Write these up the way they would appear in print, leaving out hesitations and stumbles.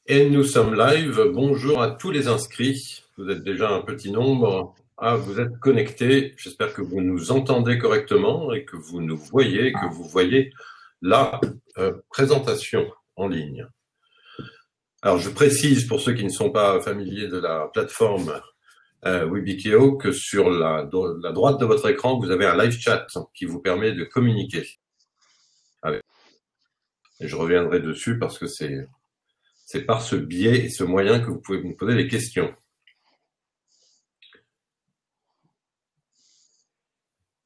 Et nous sommes live. Bonjour à tous les inscrits. Vous êtes déjà un petit nombre à vous être connectés. J'espère que vous nous entendez correctement et que vous nous voyez, que vous voyez la présentation en ligne. Alors, je précise pour ceux qui ne sont pas familiers de la plateforme Webikeo que sur la droite de votre écran, vous avez un live chat qui vous permet de communiquer. Allez. Et je reviendrai dessus parce que c'est par ce biais et ce moyen que vous pouvez me poser des questions.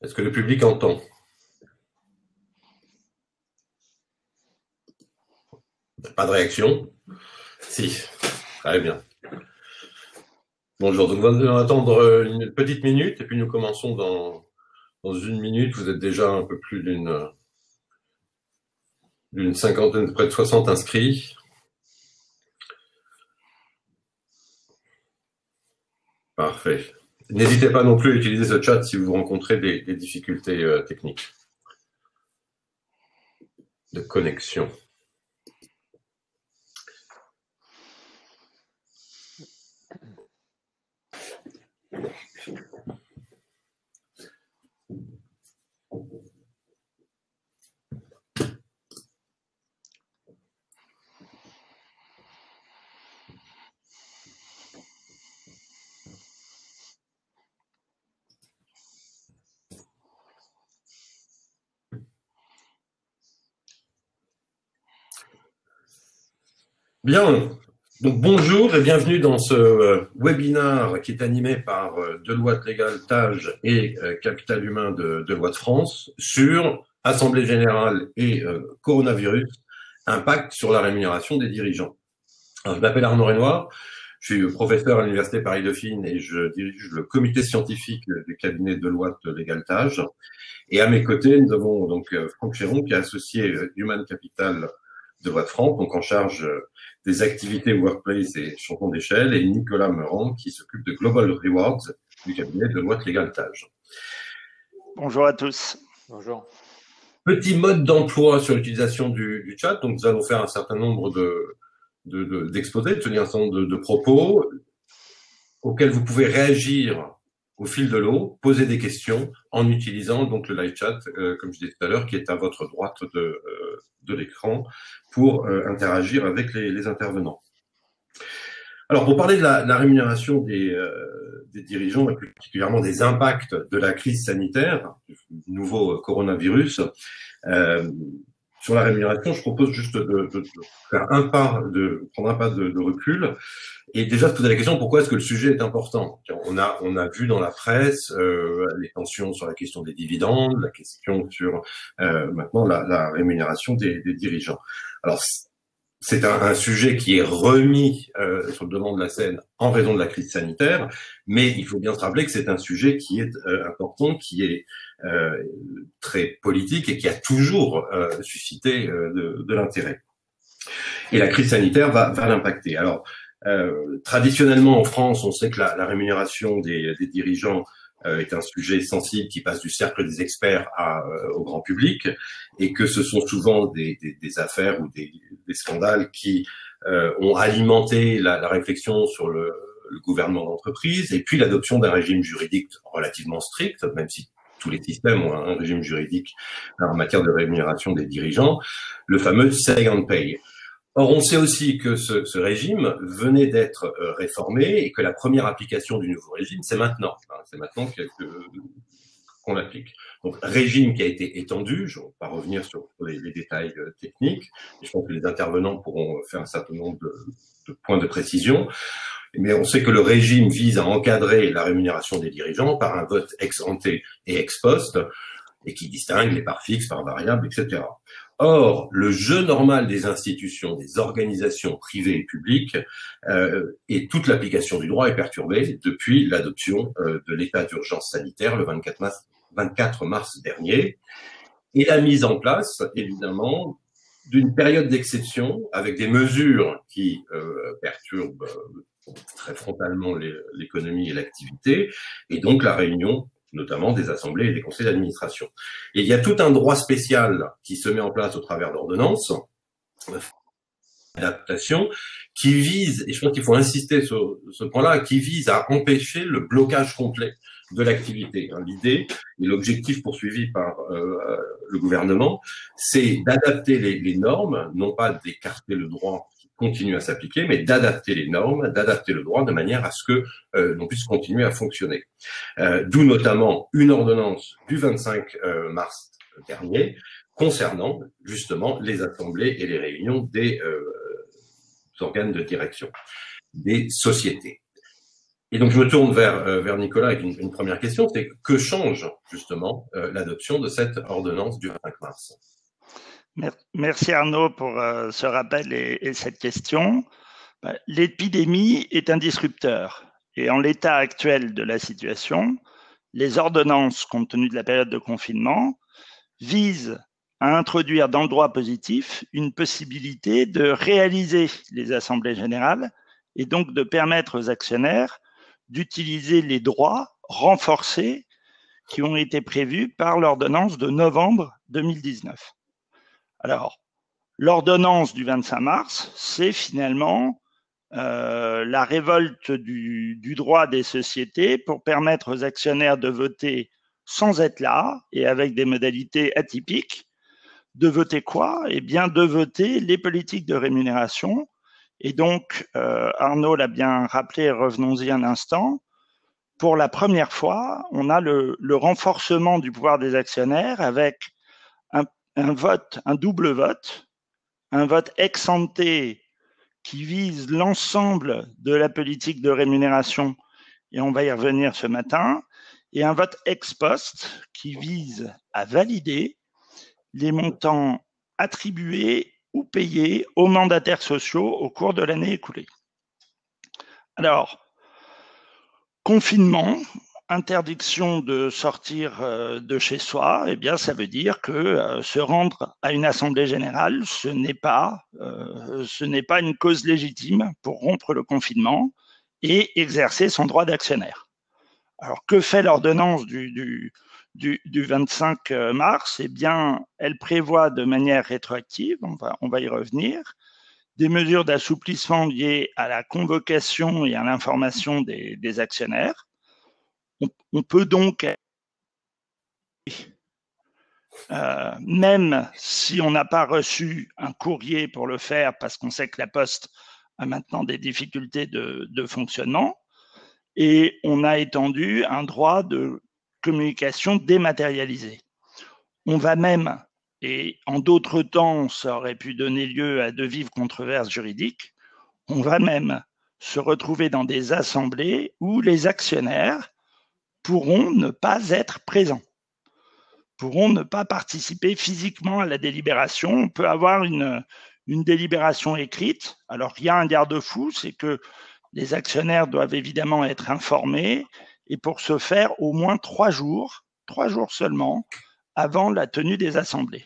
Est-ce que le public entend? Pas de réaction? Si, très bien. Bonjour, donc nous allons attendre une petite minute et puis nous commençons dans une minute. Vous êtes déjà un peu plus d'une cinquantaine, près de 60 inscrits. Parfait. N'hésitez pas non plus à utiliser ce chat si vous rencontrez des difficultés techniques de connexion. Bien, donc bonjour et bienvenue dans ce webinaire qui est animé par Deloitte Legal Tage et Capital Humain de Deloitte France sur Assemblée Générale et Coronavirus, impact sur la rémunération des dirigeants. Alors, je m'appelle Arnaud Renoir, je suis professeur à l'Université Paris-Dauphine et je dirige le comité scientifique du cabinet Deloitte Legal Tage. Et à mes côtés, nous avons donc Franck Chéron qui est associé Human Capital Deloitte France, donc en charge des activités workplace et champion d'échelle, et Nicolas Meurant qui s'occupe de Global Rewards du cabinet Deloitte Legal Tage. Bonjour à tous. Bonjour. Petit mode d'emploi sur l'utilisation du chat. Donc, nous allons faire un certain nombre d'exposés, de tenir un certain nombre de propos auxquels vous pouvez réagir au fil de l'eau, poser des questions en utilisant donc le live chat, comme je disais tout à l'heure, qui est à votre droite de l'écran pour interagir avec les intervenants. Alors, pour parler de la rémunération des dirigeants et plus particulièrement des impacts de la crise sanitaire, du nouveau coronavirus, sur la rémunération, je propose juste de faire prendre un pas de recul et déjà se poser la question pourquoi est-ce que le sujet est important. On a vu dans la presse les tensions sur la question des dividendes, la question sur maintenant la rémunération des dirigeants. Alors c'est un sujet qui est remis sur le devant de la scène en raison de la crise sanitaire, mais il faut bien se rappeler que c'est un sujet qui est important, qui est très politique et qui a toujours suscité de l'intérêt. Et la crise sanitaire va l'impacter. Alors, traditionnellement en France, on sait que la rémunération des dirigeants est un sujet sensible qui passe du cercle des experts au grand public, et que ce sont souvent des affaires ou des scandales qui ont alimenté la réflexion sur le gouvernement d'entreprise, et puis l'adoption d'un régime juridique relativement strict, même si tous les systèmes ont un régime juridique en matière de rémunération des dirigeants, le fameux say on pay. Or, on sait aussi que ce régime venait d'être réformé et que la première application du nouveau régime, c'est maintenant. C'est maintenant qu'on l'applique. Donc, régime qui a été étendu, je ne vais pas revenir sur les détails techniques, mais je pense que les intervenants pourront faire un certain nombre de points de précision. Mais on sait que le régime vise à encadrer la rémunération des dirigeants par un vote ex ante et ex post, et qui distingue les parts fixes, parts variables, etc. Or, le jeu normal des institutions, des organisations privées et publiques, et toute l'application du droit est perturbée depuis l'adoption de l'état d'urgence sanitaire le 24 mars dernier, et la mise en place, évidemment, d'une période d'exception avec des mesures qui perturbent très frontalement l'économie et l'activité, et donc la réunion notamment des assemblées et des conseils d'administration. Et il y a tout un droit spécial qui se met en place au travers d'ordonnances, adaptation qui vise, et je pense qu'il faut insister sur ce point-là, qui vise à empêcher le blocage complet de l'activité. L'idée et l'objectif poursuivi par le gouvernement, c'est d'adapter les normes, non pas d'écarter le droit qui continue à s'appliquer, mais d'adapter les normes, d'adapter le droit de manière à ce que l'on puisse continuer à fonctionner. D'où notamment une ordonnance du 25 mars dernier concernant justement les assemblées et les réunions des organes de direction des sociétés. Et donc je me tourne vers Nicolas avec une première question, c'est que change justement l'adoption de cette ordonnance du 25 mars? Merci Arnaud pour ce rappel et cette question. L'épidémie est un disrupteur et en l'état actuel de la situation, les ordonnances, compte tenu de la période de confinement, visent à introduire dans le droit positif une possibilité de réaliser les assemblées générales et donc de permettre aux actionnaires d'utiliser les droits renforcés qui ont été prévus par l'ordonnance de novembre 2019. Alors, l'ordonnance du 25 mars, c'est finalement la révolte du droit des sociétés pour permettre aux actionnaires de voter sans être là et avec des modalités atypiques. De voter quoi? Eh bien, de voter les politiques de rémunération. Et donc, Arnaud l'a bien rappelé, revenons-y un instant. Pour la première fois, on a le renforcement du pouvoir des actionnaires avec un vote, un double vote, un vote ex ante qui vise l'ensemble de la politique de rémunération, et on va y revenir ce matin, et un vote ex post qui vise à valider les montants attribués ou payés aux mandataires sociaux au cours de l'année écoulée. Alors, confinement, interdiction de sortir de chez soi, eh bien, ça veut dire que se rendre à une assemblée générale, ce n'est pas une cause légitime pour rompre le confinement et exercer son droit d'actionnaire. Alors, que fait l'ordonnance du 25 mars? Eh bien, elle prévoit de manière rétroactive, on va y revenir, des mesures d'assouplissement liées à la convocation et à l'information des actionnaires. On peut donc, même si on n'a pas reçu un courrier pour le faire, parce qu'on sait que la Poste a maintenant des difficultés de fonctionnement, et on a étendu un droit de communication dématérialisée. On va même, et en d'autres temps, ça aurait pu donner lieu à de vives controverses juridiques, on va même se retrouver dans des assemblées où les actionnaires pourront ne pas être présents, pourront ne pas participer physiquement à la délibération. On peut avoir une délibération écrite. Alors, il y a un garde-fou, c'est que les actionnaires doivent évidemment être informés et pour ce faire, au moins 3 jours seulement, avant la tenue des assemblées.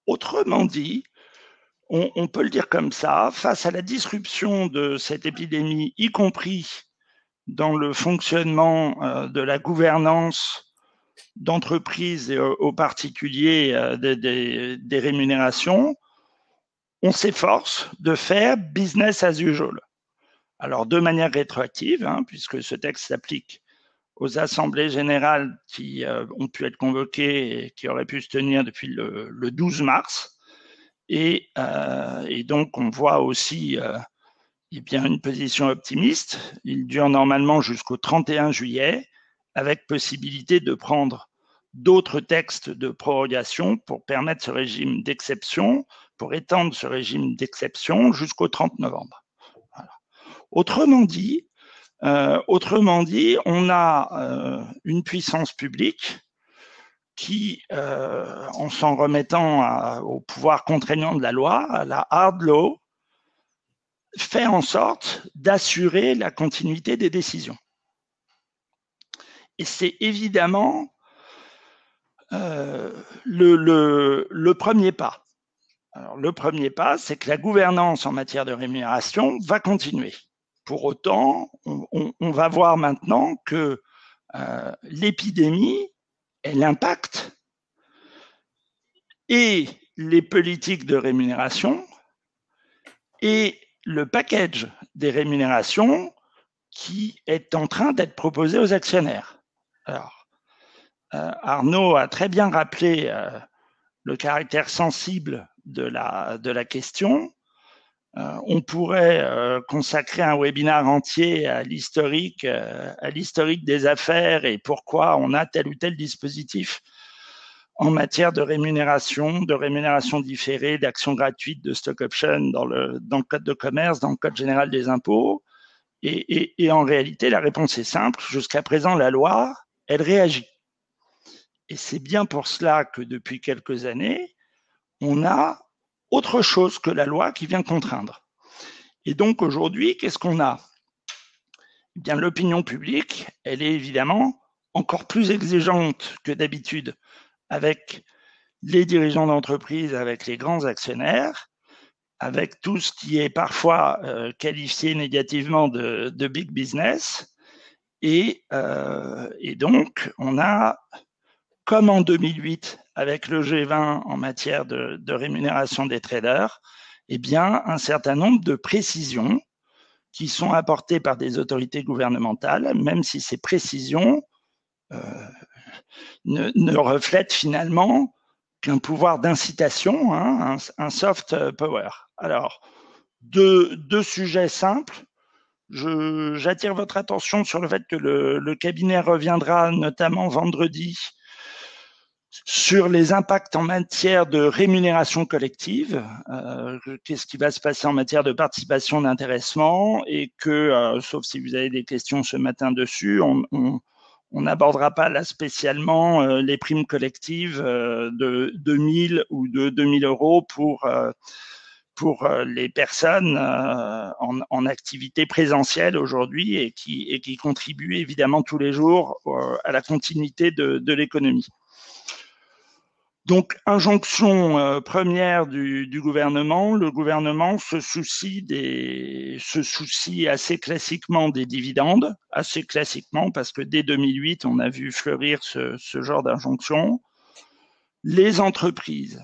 Autrement dit, on peut le dire comme ça, face à la disruption de cette épidémie, y compris dans le fonctionnement de la gouvernance d'entreprises et aux particuliers des rémunérations, on s'efforce de faire business as usual. Alors, de manière rétroactive, puisque ce texte s'applique aux assemblées générales qui ont pu être convoquées et qui auraient pu se tenir depuis le 12 mars. Et donc, on voit aussi bien une position optimiste. Il dure normalement jusqu'au 31 juillet, avec possibilité de prendre d'autres textes de prorogation pour permettre ce régime d'exception, pour étendre ce régime d'exception jusqu'au 30 novembre. Voilà. Autrement dit, on a une puissance publique qui, en s'en remettant au pouvoir contraignant de la loi, à la hard law, fait en sorte d'assurer la continuité des décisions. Et c'est évidemment le premier pas. Alors, le premier pas, c'est que la gouvernance en matière de rémunération va continuer. Pour autant, on va voir maintenant que l'épidémie, elle impacte et les politiques de rémunération et le package des rémunérations qui est en train d'être proposé aux actionnaires. Alors, Arnaud a très bien rappelé le caractère sensible de la question. On pourrait consacrer un webinaire entier à l'historique des affaires et pourquoi on a tel ou tel dispositif en matière de rémunération différée, d'actions gratuites, de stock option dans le code de commerce, dans le code général des impôts. Et en réalité, la réponse est simple. Jusqu'à présent, la loi, elle réagit. Et c'est bien pour cela que depuis quelques années, on a autre chose que la loi qui vient contraindre. Et donc aujourd'hui, qu'est-ce qu'on a ? Eh bien, l'opinion publique, elle est évidemment encore plus exigeante que d'habitude avec les dirigeants d'entreprise, avec les grands actionnaires, avec tout ce qui est parfois qualifié négativement de big business. Et donc, on a, comme en 2008 avec le G20 en matière de rémunération des traders, eh bien, un certain nombre de précisions qui sont apportées par des autorités gouvernementales, même si ces précisions ne reflètent finalement qu'un pouvoir d'incitation, hein, un soft power. Alors, deux sujets simples. J'attire votre attention sur le fait que le cabinet reviendra notamment vendredi sur les impacts en matière de rémunération collective, qu'est-ce qui va se passer en matière de participation d'intéressement, et que, sauf si vous avez des questions ce matin dessus, on n'abordera pas là spécialement les primes collectives de 1000 ou de 2000 euros pour les personnes en activité présentielle aujourd'hui et qui contribuent évidemment tous les jours à la continuité de l'économie. Donc, injonction première du gouvernement. Le gouvernement se soucie assez classiquement des dividendes, assez classiquement, parce que dès 2008, on a vu fleurir ce genre d'injonction. Les entreprises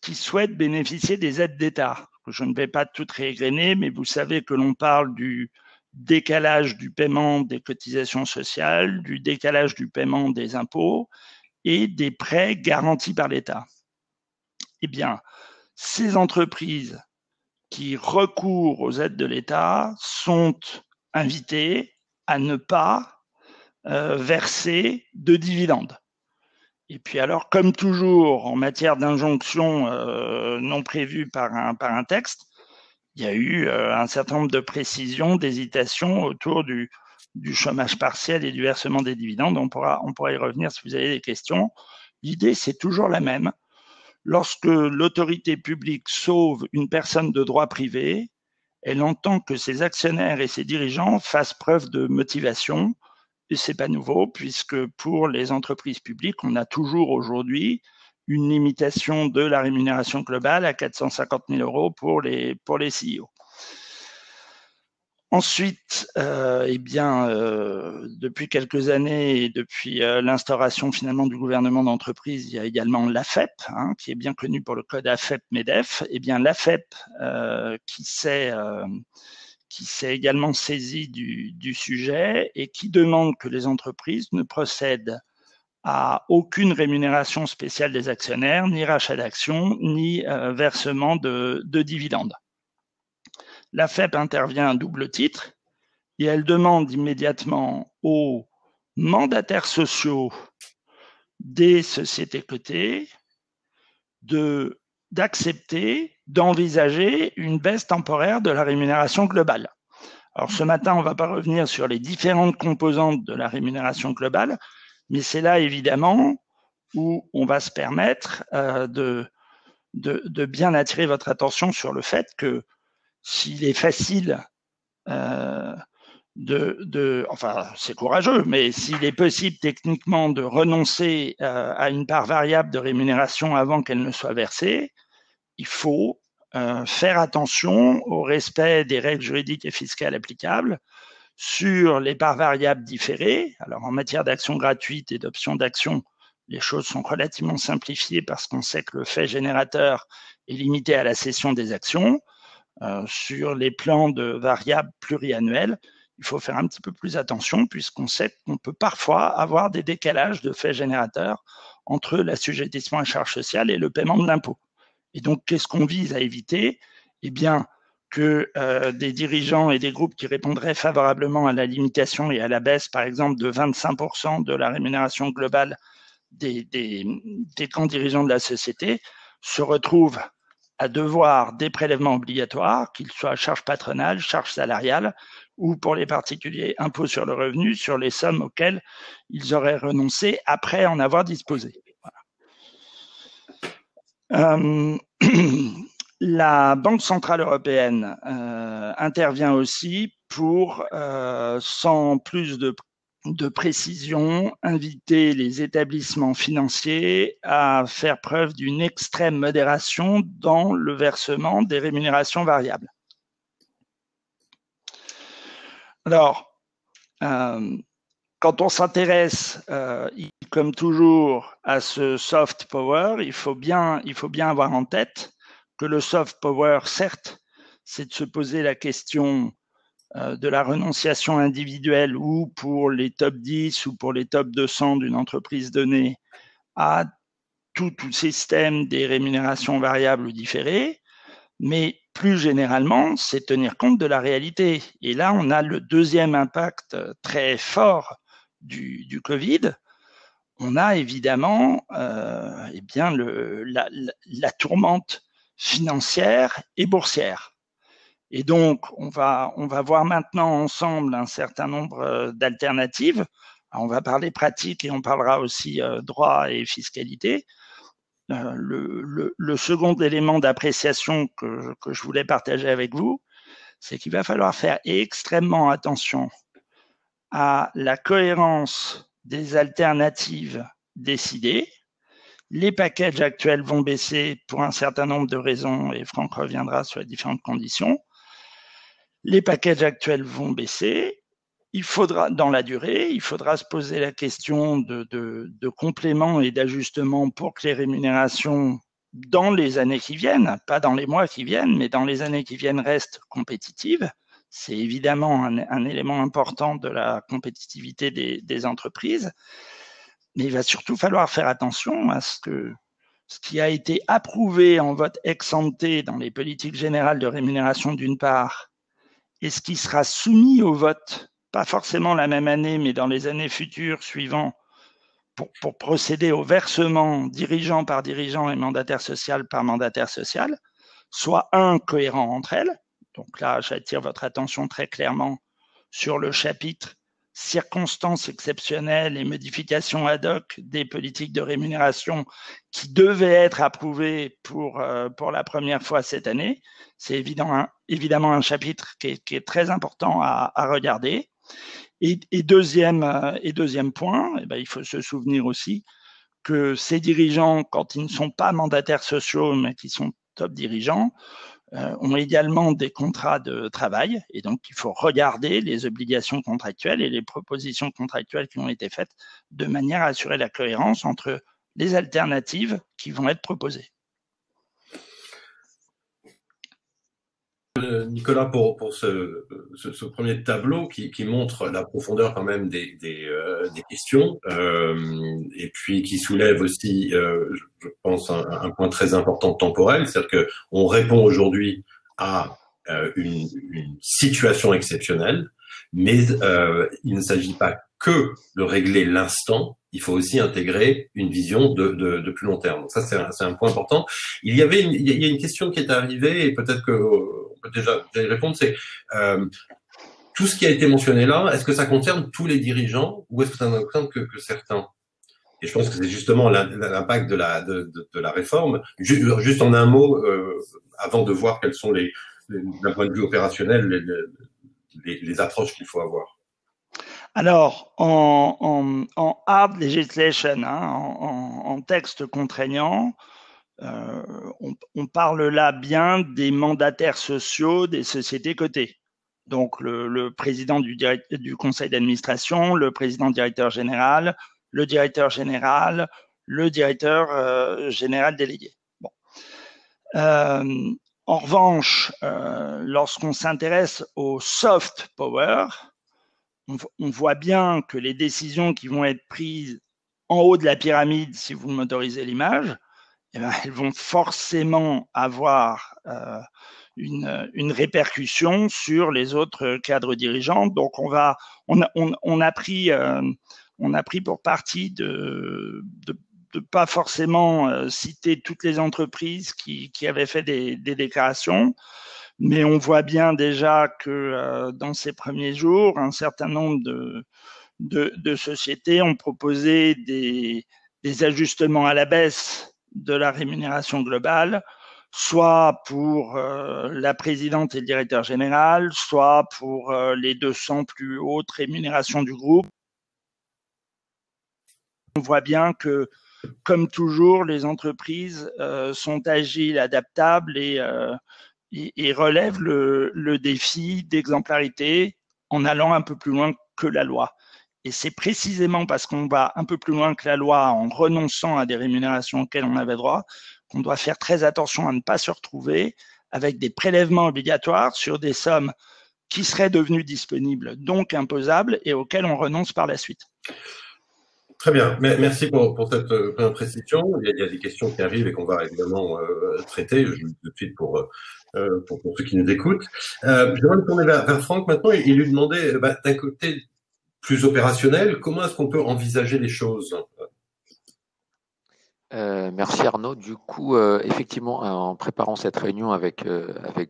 qui souhaitent bénéficier des aides d'État, je ne vais pas toutes réégrener, mais vous savez que l'on parle du décalage du paiement des cotisations sociales, du décalage du paiement des impôts, et des prêts garantis par l'État. Eh bien, ces entreprises qui recourent aux aides de l'État sont invitées à ne pas verser de dividendes. Et puis alors, comme toujours, en matière d'injonction non prévue par un texte, il y a eu un certain nombre de précisions, d'hésitations autour du chômage partiel et du versement des dividendes. On pourra y revenir si vous avez des questions. L'idée, c'est toujours la même. Lorsque l'autorité publique sauve une personne de droit privé, elle entend que ses actionnaires et ses dirigeants fassent preuve de motivation. Et ce n'est pas nouveau, puisque pour les entreprises publiques, on a toujours aujourd'hui une limitation de la rémunération globale à 450 000 euros pour les CEO. Ensuite, depuis quelques années et depuis l'instauration finalement du gouvernement d'entreprise, il y a également l'AFEP, hein, qui est bien connu pour le code AFEP-MEDEF. Eh bien, l'AFEP qui s'est également saisi du sujet et qui demande que les entreprises ne procèdent à aucune rémunération spéciale des actionnaires, ni rachat d'actions, ni versement de dividendes. La FEP intervient à double titre et elle demande immédiatement aux mandataires sociaux des sociétés cotées d'accepter, d'envisager une baisse temporaire de la rémunération globale. Alors ce matin, on ne va pas revenir sur les différentes composantes de la rémunération globale, mais c'est là évidemment où on va se permettre de bien attirer votre attention sur le fait que s'il est facile enfin c'est courageux, mais s'il est possible techniquement de renoncer à une part variable de rémunération avant qu'elle ne soit versée, il faut faire attention au respect des règles juridiques et fiscales applicables sur les parts variables différées. Alors en matière d'actions gratuites et d'options d'actions, les choses sont relativement simplifiées parce qu'on sait que le fait générateur est limité à la cession des actions. sur les plans de variables pluriannuels, il faut faire un petit peu plus attention puisqu'on sait qu'on peut parfois avoir des décalages de faits générateurs entre l'assujettissement à charge sociale et le paiement de l'impôt. Et donc, qu'est-ce qu'on vise à éviter? Eh bien, que des dirigeants et des groupes qui répondraient favorablement à la limitation et à la baisse, par exemple, de 25% de la rémunération globale des grands dirigeants de la société, se retrouvent à devoir des prélèvements obligatoires, qu'ils soient charges patronales, charges salariales, ou pour les particuliers, impôts sur le revenu, sur les sommes auxquelles ils auraient renoncé après en avoir disposé. Voilà. La Banque centrale européenne intervient aussi pour, sans plus de précision, inviter les établissements financiers à faire preuve d'une extrême modération dans le versement des rémunérations variables. Alors, quand on s'intéresse, comme toujours, à ce soft power, il faut bien avoir en tête que le soft power, certes, c'est de se poser la question de la renonciation individuelle ou pour les top 10 ou pour les top 200 d'une entreprise donnée à tout système des rémunérations variables ou différées, mais plus généralement, c'est tenir compte de la réalité. Et là, on a le deuxième impact très fort du Covid. On a évidemment eh bien la tourmente financière et boursière. Et donc, on va voir maintenant ensemble un certain nombre d'alternatives. On va parler pratique et on parlera aussi droit et fiscalité. Le second élément d'appréciation que je voulais partager avec vous, c'est qu'il va falloir faire extrêmement attention à la cohérence des alternatives décidées. Les packages actuels vont baisser pour un certain nombre de raisons et Franck reviendra sur les différentes conditions. Les packages actuels vont baisser. Il faudra, dans la durée, il faudra se poser la question de compléments et d'ajustements pour que les rémunérations dans les années qui viennent, pas dans les mois qui viennent, mais dans les années qui viennent restent compétitives. C'est évidemment un élément important de la compétitivité des entreprises. Mais il va surtout falloir faire attention à ce qui a été approuvé en vote ex-ante dans les politiques générales de rémunération d'une part, et ce qui sera soumis au vote, pas forcément la même année, mais dans les années futures suivant, pour procéder au versement dirigeant par dirigeant et mandataire social par mandataire social, soit cohérent entre elles. Donc là, j'attire votre attention très clairement sur le chapitre circonstances exceptionnelles et modifications ad hoc des politiques de rémunération qui devaient être approuvées pour la première fois cette année. C'est évidemment un chapitre qui est très important à regarder. Et deuxième point, eh ben, il faut se souvenir aussi que ces dirigeants, quand ils ne sont pas mandataires sociaux, mais qui sont top dirigeants, ont également des contrats de travail et donc il faut regarder les obligations contractuelles et les propositions contractuelles qui ont été faites de manière à assurer la cohérence entre les alternatives qui vont être proposées. Nicolas, pour ce premier tableau qui montre la profondeur quand même des questions et puis qui soulève aussi, je pense, un point très important temporel, c'est-à-dire qu'on répond aujourd'hui à une situation exceptionnelle, mais il ne s'agit pas que de régler l'instant, il faut aussi intégrer une vision de plus long terme. Donc ça, c'est un point important. Il y a une question qui est arrivée et peut-être que on peut déjà y répondre, c'est tout ce qui a été mentionné là, est-ce que ça concerne tous les dirigeants ou est-ce que ça ne concerne que certains? Et je pense que c'est justement l'impact de la réforme. Juste en un mot, avant de voir quels sont d'un point de vue opérationnel, les approches qu'il faut avoir. Alors, en hard legislation, en texte contraignant, on parle là bien des mandataires sociaux des sociétés cotées. Donc, le président du conseil d'administration, le président directeur général, le directeur général délégué. Bon. En revanche, lorsqu'on s'intéresse au soft power, on voit bien que les décisions qui vont être prises en haut de la pyramide, si vous m'autorisez l'image, eh ben, elles vont forcément avoir une répercussion sur les autres cadres dirigeants. Donc, on a pris pour partie de pas forcément citer toutes les entreprises qui avaient fait des déclarations, mais on voit bien déjà que dans ces premiers jours, un certain nombre de sociétés ont proposé des ajustements à la baisse de la rémunération globale, soit pour la présidente et le directeur général, soit pour les 200 plus hautes rémunérations du groupe. On voit bien que, comme toujours, les entreprises sont agiles, adaptables et relèvent le défi d'exemplarité en allant un peu plus loin que la loi. Et c'est précisément parce qu'on va un peu plus loin que la loi en renonçant à des rémunérations auxquelles on avait droit qu'on doit faire très attention à ne pas se retrouver avec des prélèvements obligatoires sur des sommes qui seraient devenues disponibles, donc imposables, et auxquelles on renonce par la suite. Très bien, merci pour cette précision. Il y a des questions qui arrivent et qu'on va évidemment traiter. Je le dis tout de suite pour ceux qui nous écoutent. Je vais me tourner vers Franck maintenant et lui demander, d'un côté plus opérationnel, comment est-ce qu'on peut envisager les choses? Merci Arnaud. Du coup, effectivement, en préparant cette réunion avec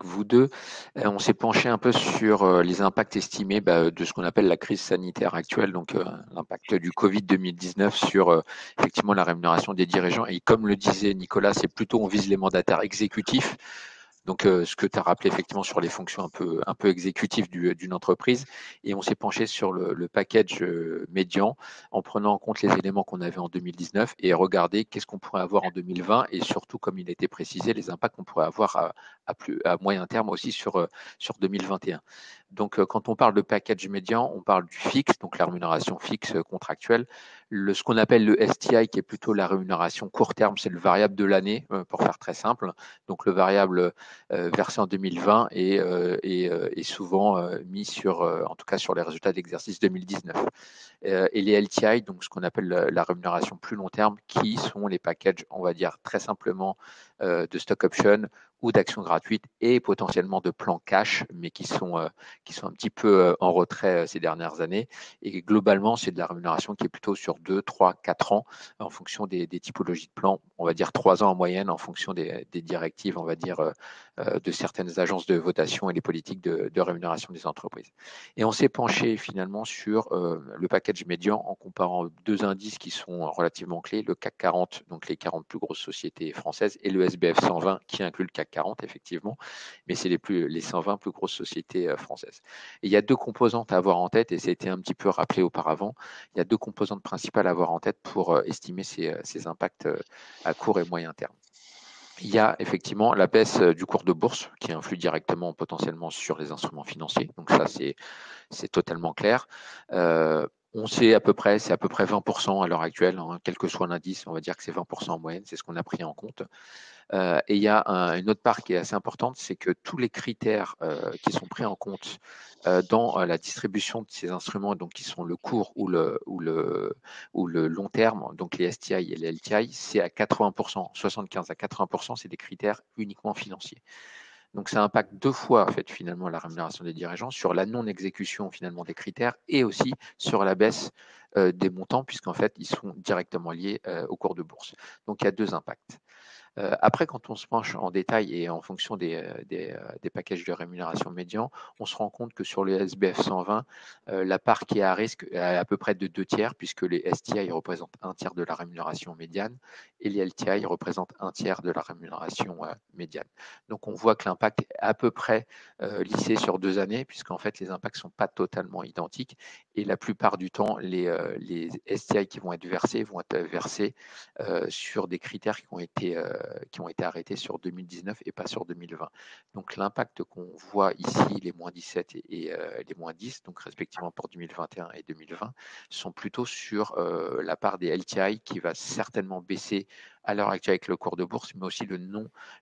vous deux, on s'est penché un peu sur les impacts estimés de ce qu'on appelle la crise sanitaire actuelle, donc l'impact du Covid 2019 sur effectivement la rémunération des dirigeants. Et comme le disait Nicolas, c'est plutôt on vise les mandataires exécutifs. Donc, ce que tu as rappelé effectivement sur les fonctions un peu exécutives d'une entreprise. Et on s'est penché sur le package médian en prenant en compte les éléments qu'on avait en 2019 et regarder qu'est-ce qu'on pourrait avoir en 2020 et surtout, comme il était précisé, les impacts qu'on pourrait avoir à moyen terme aussi sur 2021. Donc, quand on parle de package médian, on parle du fixe, donc la rémunération fixe contractuelle, ce qu'on appelle le STI, qui est plutôt la rémunération court terme, c'est le variable de l'année, pour faire très simple. Donc, le variable versé en 2020 et souvent mis sur, en tout cas sur les résultats d'exercice 2019. Et les LTI, donc ce qu'on appelle la rémunération plus long terme, qui sont les packages, on va dire très simplement, de stock option ou d'actions gratuites et potentiellement de plans cash, mais qui sont un petit peu en retrait ces dernières années. Et globalement, c'est de la rémunération qui est plutôt sur 2, 3, 4 ans en fonction des typologies de plans. On va dire 3 ans en moyenne en fonction des directives, on va dire, de certaines agences de votation et les politiques de rémunération des entreprises. Et on s'est penché finalement sur le package médian en comparant deux indices qui sont relativement clés, le CAC 40, donc les 40 plus grosses sociétés françaises, et le SBF 120 qui inclut le CAC 40 effectivement, mais c'est les 120 plus grosses sociétés françaises. Et il y a deux composantes à avoir en tête, et ça a été un petit peu rappelé auparavant, il y a deux composantes principales à avoir en tête pour estimer ces impacts à court et moyen terme. Il y a effectivement la baisse du cours de bourse qui influe directement potentiellement sur les instruments financiers. Donc ça, c'est totalement clair. On sait c'est à peu près 20% à l'heure actuelle, hein, quel que soit l'indice, on va dire que c'est 20% en moyenne, c'est ce qu'on a pris en compte. Et il y a une autre part qui est assez importante, c'est que tous les critères qui sont pris en compte dans la distribution de ces instruments, donc qui sont le court ou le long terme, donc les STI et les LTI, c'est à 80%, 75 à 80%, c'est des critères uniquement financiers. Donc ça impacte deux fois en fait, finalement la rémunération des dirigeants sur la non-exécution finalement des critères et aussi sur la baisse des montants puisqu'en fait ils sont directement liés au cours de bourse. Donc il y a deux impacts. Après, quand on se penche en détail et en fonction des packages de rémunération médian, on se rend compte que sur le SBF 120, la part qui est à risque est à peu près de 2 tiers, puisque les STI représentent 1 tiers de la rémunération médiane et les LTI représentent 1 tiers de la rémunération médiane. Donc, on voit que l'impact est à peu près lissé sur 2 années, puisqu'en fait, les impacts ne sont pas totalement identiques. Et la plupart du temps, les STI qui vont être versés sur des critères qui ont été arrêtés sur 2019 et pas sur 2020. Donc l'impact qu'on voit ici, les moins 17 et les moins 10, donc respectivement pour 2021 et 2020, sont plutôt sur la part des LTI qui va certainement baisser à l'heure actuelle avec le cours de bourse, mais aussi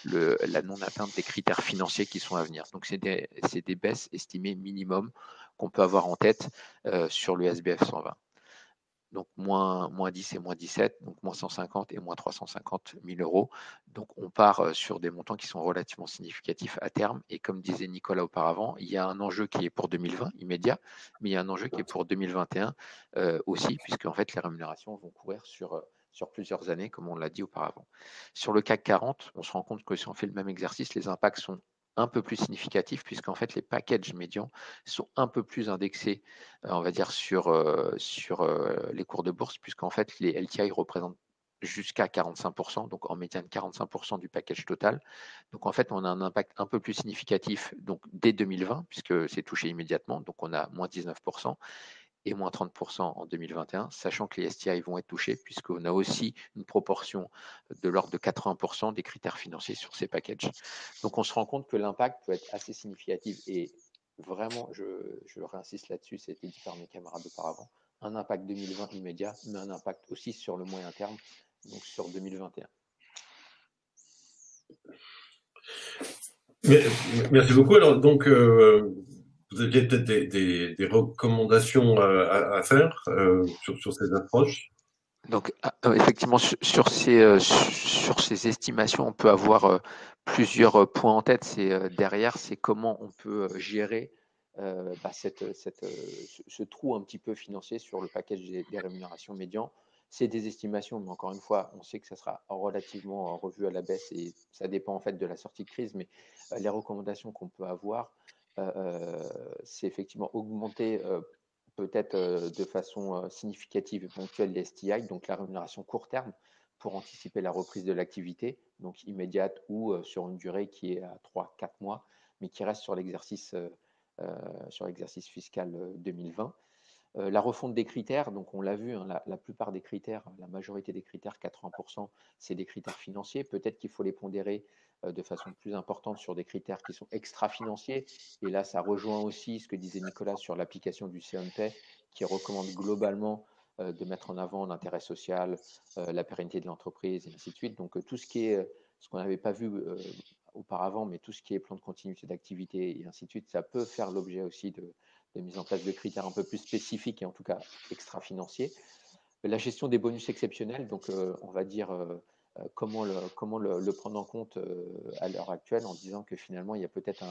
la non-atteinte des critères financiers qui sont à venir. Donc, c'est des baisses estimées minimum qu'on peut avoir en tête sur le SBF 120. Donc, moins 10 et moins 17, donc moins 150 et moins 350 000 euros. Donc, on part sur des montants qui sont relativement significatifs à terme. Et comme disait Nicolas auparavant, il y a un enjeu qui est pour 2020 immédiat, mais il y a un enjeu qui est pour 2021 aussi, puisque en fait, les rémunérations vont courir sur plusieurs années, comme on l'a dit auparavant. Sur le CAC 40, on se rend compte que si on fait le même exercice, les impacts sont un peu plus significatifs, puisqu'en fait, les packages médians sont un peu plus indexés, on va dire, sur les cours de bourse, puisqu'en fait, les LTI représentent jusqu'à 45%, donc en médiane 45% du package total. Donc en fait, on a un impact un peu plus significatif donc dès 2020, puisque c'est touché immédiatement, donc on a moins 19%, et moins 30% en 2021, sachant que les STI vont être touchés, puisqu'on a aussi une proportion de l'ordre de 80% des critères financiers sur ces packages. Donc on se rend compte que l'impact peut être assez significatif, et vraiment, je réinsiste là-dessus, ça a été dit par mes camarades auparavant, un impact 2020 immédiat, mais un impact aussi sur le moyen terme, donc sur 2021. Merci beaucoup. Alors, donc, vous aviez peut-être des recommandations à faire sur ces approches? Donc, effectivement, sur ces estimations, on peut avoir plusieurs points en tête. Derrière, c'est comment on peut gérer ce trou un petit peu financier sur le package des rémunérations médians. C'est des estimations, mais encore une fois, on sait que ça sera relativement revu à la baisse, et ça dépend en fait de la sortie de crise. Mais les recommandations qu'on peut avoir, c'est effectivement augmenter peut-être de façon significative et ponctuelle les STI, donc la rémunération court terme, pour anticiper la reprise de l'activité, donc immédiate ou sur une durée qui est à 3-4 mois, mais qui reste sur l'exercice fiscal 2020. La refonte des critères, donc on l'a vu, hein, la plupart des critères, la majorité des critères, 80%, c'est des critères financiers. Peut-être qu'il faut les pondérer de façon plus importante sur des critères qui sont extra-financiers. Et là, ça rejoint aussi ce que disait Nicolas sur l'application du C1Pay, qui recommande globalement de mettre en avant l'intérêt social, la pérennité de l'entreprise, et ainsi de suite. Donc tout ce qui est, ce qu'on n'avait pas vu auparavant, mais tout ce qui est plan de continuité d'activité et ainsi de suite, ça peut faire l'objet aussi de mise en place de critères un peu plus spécifiques et en tout cas extra-financiers. La gestion des bonus exceptionnels, donc on va dire comment le prendre en compte à l'heure actuelle, en disant que finalement il y a peut-être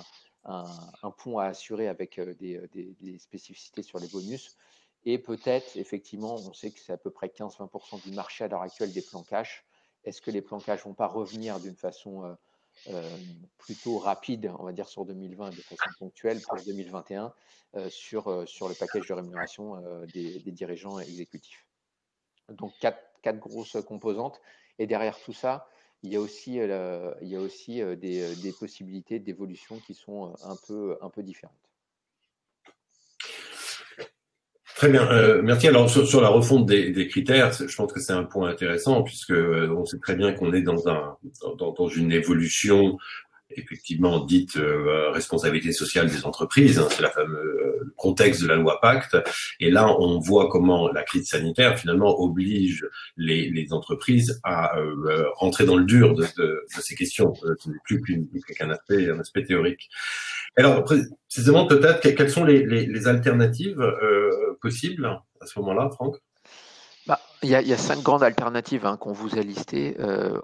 un pont à assurer avec des spécificités sur les bonus. Et peut-être, effectivement, on sait que c'est à peu près 15-20% du marché à l'heure actuelle des plans cash. Est-ce que les plans cash ne vont pas revenir d'une façon plutôt rapide, on va dire, sur 2020, de façon ponctuelle pour 2021, sur le package de rémunération des dirigeants exécutifs? Donc, quatre grosses composantes. Et derrière tout ça, il y a aussi, des possibilités d'évolution qui sont un peu différentes. Très bien, merci. Alors sur la refonte des critères, je pense que c'est un point intéressant, puisque on sait très bien qu'on est dans une évolution effectivement dite responsabilité sociale des entreprises, hein, c'est la fameuse le contexte de la loi Pacte. Et là, on voit comment la crise sanitaire finalement oblige les entreprises à rentrer dans le dur de ces questions. Ce n'est plus qu'un aspect théorique. Alors précisément, peut-être quelles sont les alternatives possibles à ce moment-là, Franck? Il y a 5 grandes alternatives qu'on vous a listées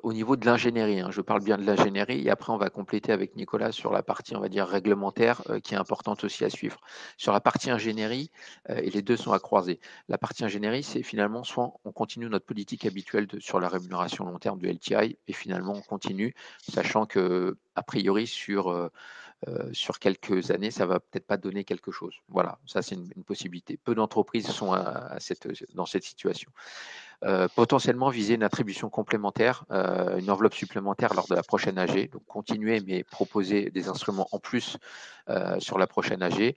au niveau de l'ingénierie. Je parle bien de l'ingénierie, et après on va compléter avec Nicolas sur la partie, on va dire, réglementaire qui est importante aussi à suivre. Sur la partie ingénierie, et les deux sont à croiser. La partie ingénierie, c'est finalement soit on continue notre politique habituelle sur la rémunération long terme du LTI, et finalement on continue, sachant que a priori sur quelques années, ça va peut-être pas donner quelque chose. Voilà, ça c'est une possibilité. Peu d'entreprises sont dans cette situation. Potentiellement viser une attribution complémentaire, une enveloppe supplémentaire lors de la prochaine AG, donc continuer mais proposer des instruments en plus sur la prochaine AG.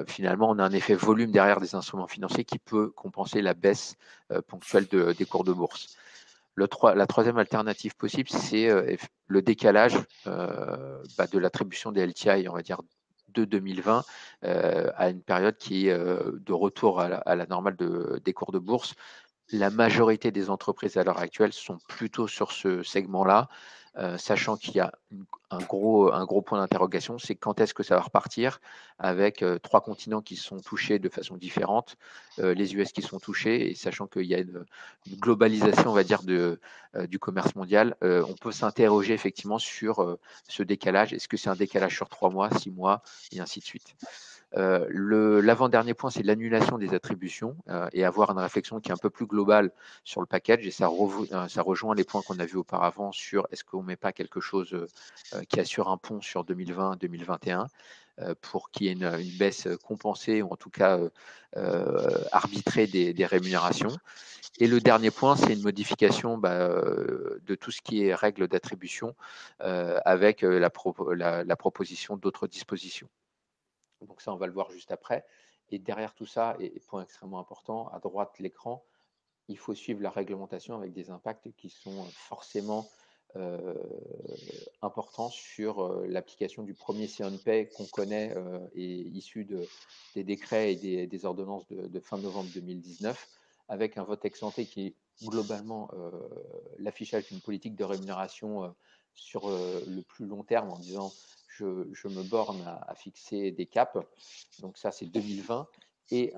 Finalement, on a un effet volume derrière des instruments financiers qui peut compenser la baisse ponctuelle des cours de bourse. La troisième alternative possible, c'est le décalage de l'attribution des LTI, on va dire, de 2020 à une période qui est de retour à la normale des cours de bourse. la majorité des entreprises à l'heure actuelle sont plutôt sur ce segment-là, sachant qu'il y a un gros point d'interrogation, c'est quand est-ce que ça va repartir, avec 3 continents qui sont touchés de façon différente, les US qui sont touchés, et sachant qu'il y a une globalisation, on va dire, du commerce mondial, on peut s'interroger effectivement sur ce décalage. Est-ce que c'est un décalage sur 3 mois, 6 mois, et ainsi de suite. L'avant-dernier point, c'est l'annulation des attributions et avoir une réflexion qui est un peu plus globale sur le package. Et ça rejoint les points qu'on a vus auparavant sur est-ce qu'on ne met pas quelque chose qui assure un pont sur 2020-2021 pour qu'il y ait une baisse compensée ou en tout cas arbitrée des rémunérations. Et le dernier point, c'est une modification de tout ce qui est règles d'attribution avec la proposition d'autres dispositions. Donc ça, on va le voir juste après. Et derrière tout ça, et point extrêmement important, à droite de l'écran, il faut suivre la réglementation avec des impacts qui sont forcément importants sur l'application du premier CNPay qu'on connaît et issu des décrets et des ordonnances de fin novembre 2019, avec un vote ex-ante qui est globalement l'affichage d'une politique de rémunération sur le plus long terme en disant je me borne à fixer des caps, donc ça c'est 2020, et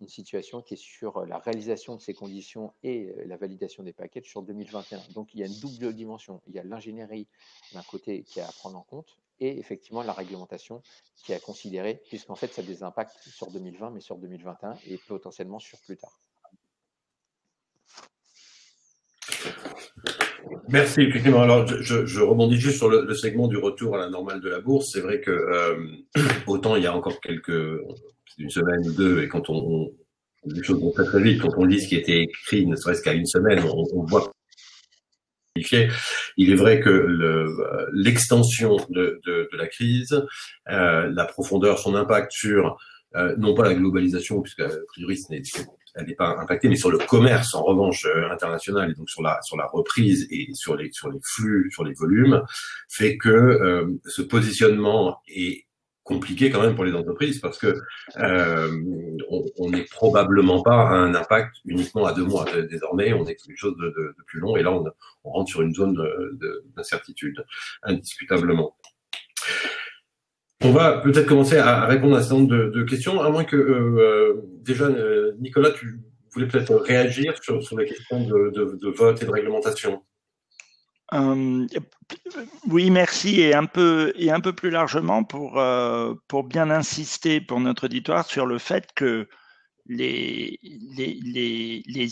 une situation qui est sur la réalisation de ces conditions et la validation des packages sur 2021. Donc il y a une double dimension, il y a l'ingénierie d'un côté qui est à prendre en compte, et effectivement la réglementation qui est à considérer, puisqu'en fait ça a des impacts sur 2020, mais sur 2021 et potentiellement sur plus tard. Merci, effectivement. Alors, je rebondis juste sur le segment du retour à la normale de la bourse. C'est vrai que autant il y a encore une semaine ou deux, et quand les choses vont très très vite, quand on lit ce qui était écrit, ne serait-ce qu'à une semaine, on voit. Il est vrai que l'extension de la crise, la profondeur, son impact sur non pas la globalisation, puisque a priori elle n'est pas impactée, mais sur le commerce en revanche international, et donc sur la reprise et sur les flux, sur les volumes, fait que ce positionnement est compliqué quand même pour les entreprises, parce que on n'est probablement pas à un impact uniquement à 2 mois. Désormais, on est quelque chose de plus long, et là on rentre sur une zone d'incertitude, indiscutablement. On va peut-être commencer à répondre à un certain nombre de questions, à moins que déjà, Nicolas, tu voulais peut-être réagir sur les questions de vote et de réglementation. Oui, merci, et un peu plus largement pour bien insister pour notre auditoire sur le fait que les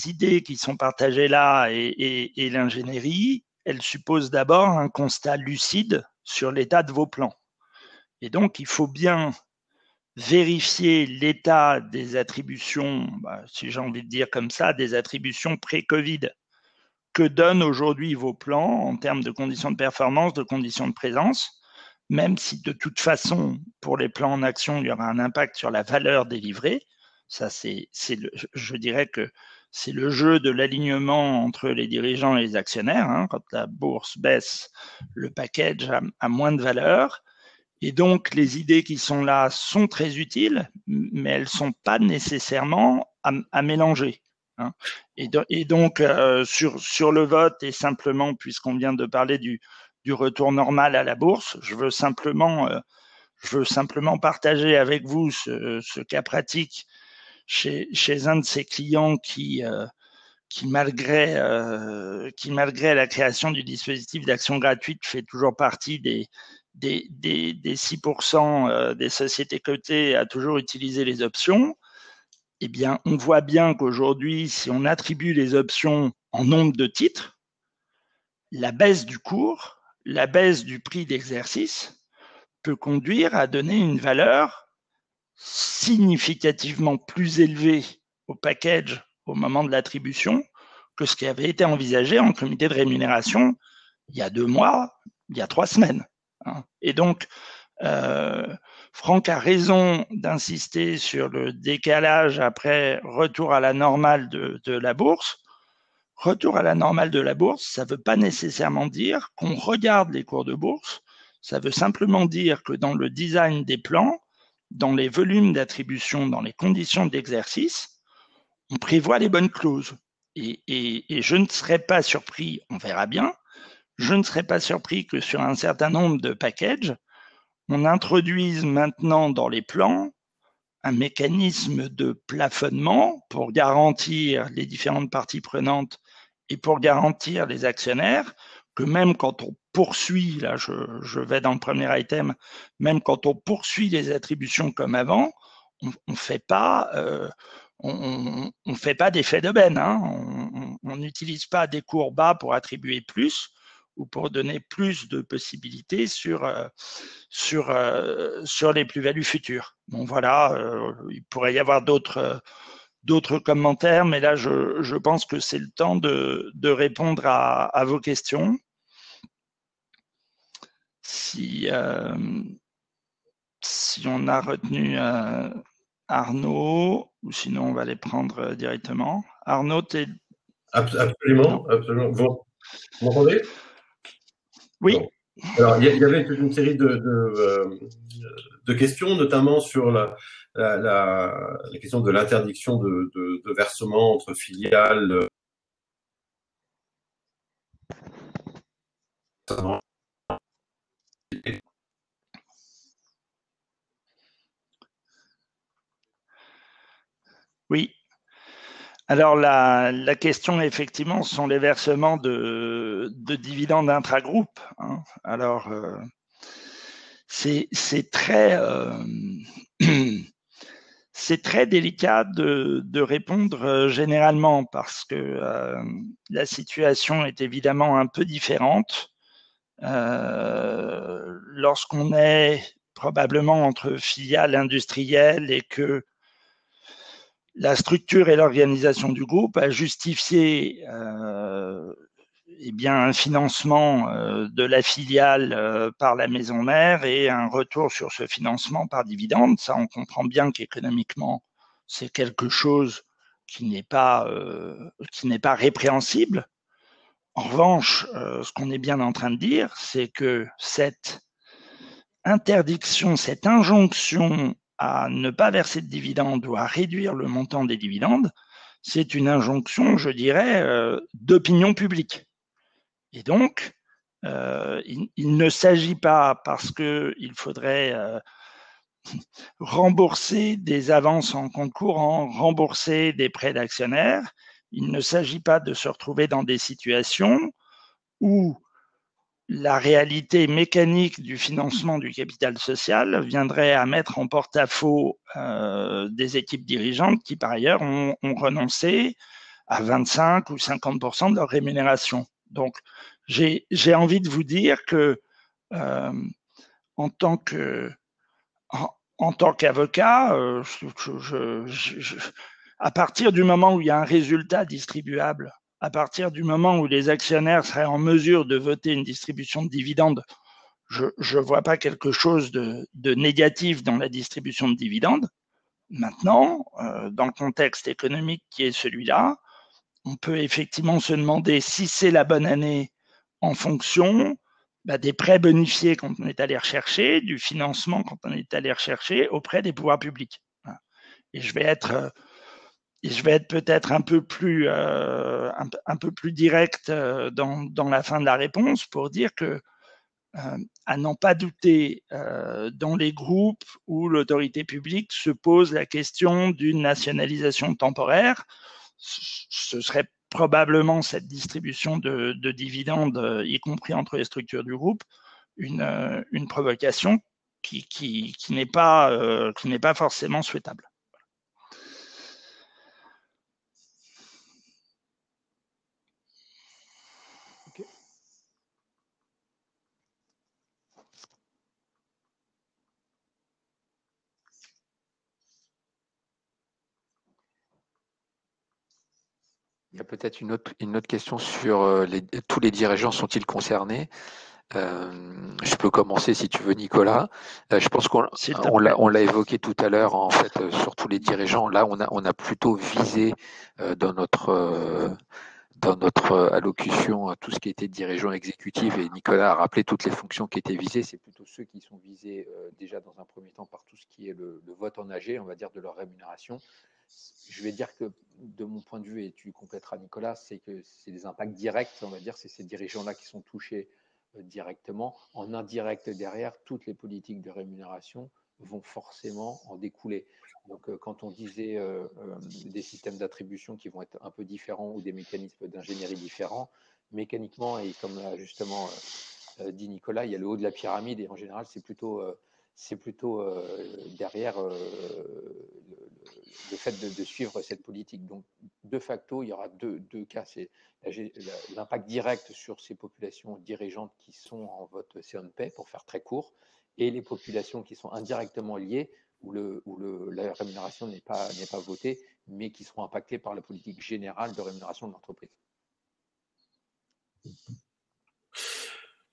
idées qui sont partagées là et l'ingénierie, elles supposent d'abord un constat lucide sur l'état de vos plans. Et donc, il faut bien vérifier l'état des attributions, si j'ai envie de dire comme ça, des attributions pré-Covid. Que donnent aujourd'hui vos plans en termes de conditions de performance, de conditions de présence, même si de toute façon, pour les plans en action, il y aura un impact sur la valeur délivrée. Ça, je dirais que c'est le jeu de l'alignement entre les dirigeants et les actionnaires. Hein. Quand la bourse baisse, le package a moins de valeur. Et donc, les idées qui sont là sont très utiles, mais elles ne sont pas nécessairement à mélanger. Hein. Et donc, sur le vote, et simplement, puisqu'on vient de parler du retour normal à la bourse, je veux simplement partager avec vous ce cas pratique chez un de ces clients qui malgré la création du dispositif d'action gratuite, fait toujours partie des 6% des sociétés cotées à toujours utiliser les options. Eh bien, on voit bien qu'aujourd'hui, si on attribue les options en nombre de titres, la baisse du cours, la baisse du prix d'exercice peut conduire à donner une valeur significativement plus élevée au package au moment de l'attribution que ce qui avait été envisagé en comité de rémunération il y a 2 mois, il y a 3 semaines. Et donc, Franck a raison d'insister sur le décalage après retour à la normale de la bourse. Retour à la normale de la bourse, ça ne veut pas nécessairement dire qu'on regarde les cours de bourse, ça veut simplement dire que dans le design des plans, dans les volumes d'attribution, dans les conditions d'exercice, on prévoit les bonnes clauses. Et je ne serais pas surpris, on verra bien, je ne serais pas surpris que sur un certain nombre de packages, on introduise maintenant dans les plans un mécanisme de plafonnement pour garantir les différentes parties prenantes et pour garantir les actionnaires, que même quand on poursuit, là je vais dans le premier item, même quand on poursuit les attributions comme avant, on ne fait pas d'effet d'aubaine, hein. On n'utilise pas des cours bas pour attribuer plus ou pour donner plus de possibilités sur les plus-values futures. Bon voilà, il pourrait y avoir d'autres commentaires, mais là je pense que c'est le temps de répondre à vos questions. Si on a retenu Arnaud, ou sinon on va les prendre directement. Arnaud, tu es... Absolument, absolument. Vous m'entendez? Oui. Non. Alors, il y avait toute une série de questions, notamment sur la question de l'interdiction de versement entre filiales. Oui. Alors, la question, effectivement, sont les versements de dividendes intragroupe, hein. Alors, c'est très, c'est très délicat de répondre généralement parce que la situation est évidemment un peu différente. Lorsqu'on est probablement entre filiales industrielles et que la structure et l'organisation du groupe a justifié un financement de la filiale par la maison mère et un retour sur ce financement par dividende. Ça, on comprend bien qu'économiquement, c'est quelque chose qui n'est pas répréhensible. En revanche, ce qu'on est bien en train de dire, c'est que cette interdiction, cette injonction à ne pas verser de dividendes ou à réduire le montant des dividendes, c'est une injonction, je dirais, d'opinion publique. Et donc, il ne s'agit pas, parce qu'il faudrait rembourser des avances en compte courant, rembourser des prêts d'actionnaires, il ne s'agit pas de se retrouver dans des situations où la réalité mécanique du financement du capital social viendrait à mettre en porte-à-faux des équipes dirigeantes qui, par ailleurs, ont renoncé à 25 ou 50% de leur rémunération. Donc, j'ai envie de vous dire que en tant qu'avocat, à partir du moment où il y a un résultat distribuable, à partir du moment où les actionnaires seraient en mesure de voter une distribution de dividendes, je ne vois pas quelque chose de négatif dans la distribution de dividendes. Maintenant, dans le contexte économique qui est celui-là, on peut effectivement se demander si c'est la bonne année en fonction des prêts bonifiés quand on est allé rechercher, du financement quand on est allé rechercher auprès des pouvoirs publics. Et je vais être peut-être un peu plus direct dans la fin de la réponse pour dire que à n'en pas douter, dans les groupes où l'autorité publique se pose la question d'une nationalisation temporaire, ce serait probablement cette distribution de dividendes, y compris entre les structures du groupe, une provocation qui n'est pas forcément souhaitable. Il y a peut-être une autre question sur tous les dirigeants sont-ils concernés? Je peux commencer si tu veux, Nicolas. Je pense qu'on l'a évoqué tout à l'heure, en fait, sur tous les dirigeants. Là, on a plutôt visé dans notre allocution tout ce qui était dirigeant exécutif, et Nicolas a rappelé toutes les fonctions qui étaient visées. C'est plutôt ceux qui sont visés déjà dans un premier temps par tout ce qui est le vote en AG, on va dire, de leur rémunération. je vais dire que de mon point de vue, et tu compléteras Nicolas, c'est que c'est des impacts directs, on va dire, c'est ces dirigeants-là qui sont touchés directement. En indirect derrière, toutes les politiques de rémunération vont forcément en découler. Donc quand on disait des systèmes d'attribution qui vont être un peu différents ou des mécanismes d'ingénierie différents, mécaniquement, et comme l'a justement dit Nicolas, il y a le haut de la pyramide et en général, c'est plutôt derrière le fait de suivre cette politique. Donc, de facto, il y aura deux cas. C'est l'impact direct sur ces populations dirigeantes qui sont en vote CONPE, pour faire très court, et les populations qui sont indirectement liées, où la rémunération n'est pas votée, mais qui seront impactées par la politique générale de rémunération de l'entreprise.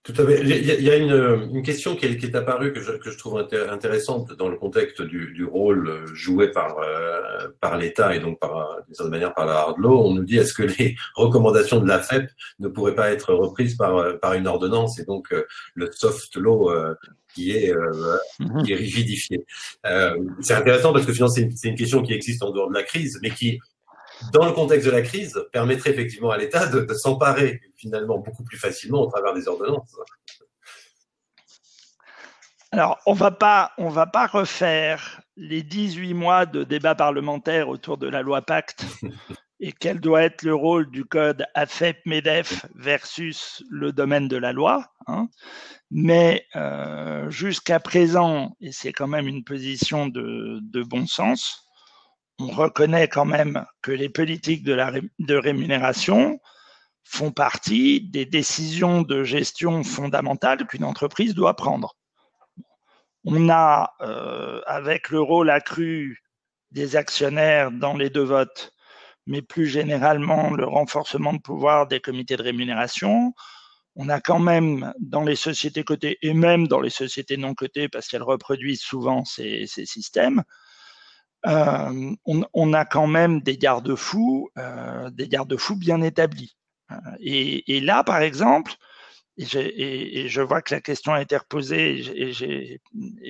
Tout à fait. Il y a une question qui est apparue que je trouve intéressante dans le contexte du rôle joué par l'État et donc d'une certaine manière par la hard law. On nous dit, est-ce que les recommandations de la FEP ne pourraient pas être reprises par une ordonnance et donc le soft law qui est rigidifié. C'est intéressant parce que finalement c'est une question qui existe en dehors de la crise, mais qui dans le contexte de la crise, permettrait effectivement à l'État de s'emparer finalement beaucoup plus facilement au travers des ordonnances. Alors, on va pas refaire les 18 mois de débat parlementaire autour de la loi Pacte et quel doit être le rôle du code AFEP-MEDEF versus le domaine de la loi. Hein. Mais jusqu'à présent, et c'est quand même une position de bon sens, on reconnaît quand même que les politiques de rémunération font partie des décisions de gestion fondamentales qu'une entreprise doit prendre. On a, avec le rôle accru des actionnaires dans les deux votes, mais plus généralement le renforcement de pouvoir des comités de rémunération, on a quand même dans les sociétés cotées et même dans les sociétés non cotées, parce qu'elles reproduisent souvent ces systèmes, on a quand même des garde-fous bien établis. Et là, par exemple, et je vois que la question a été reposée et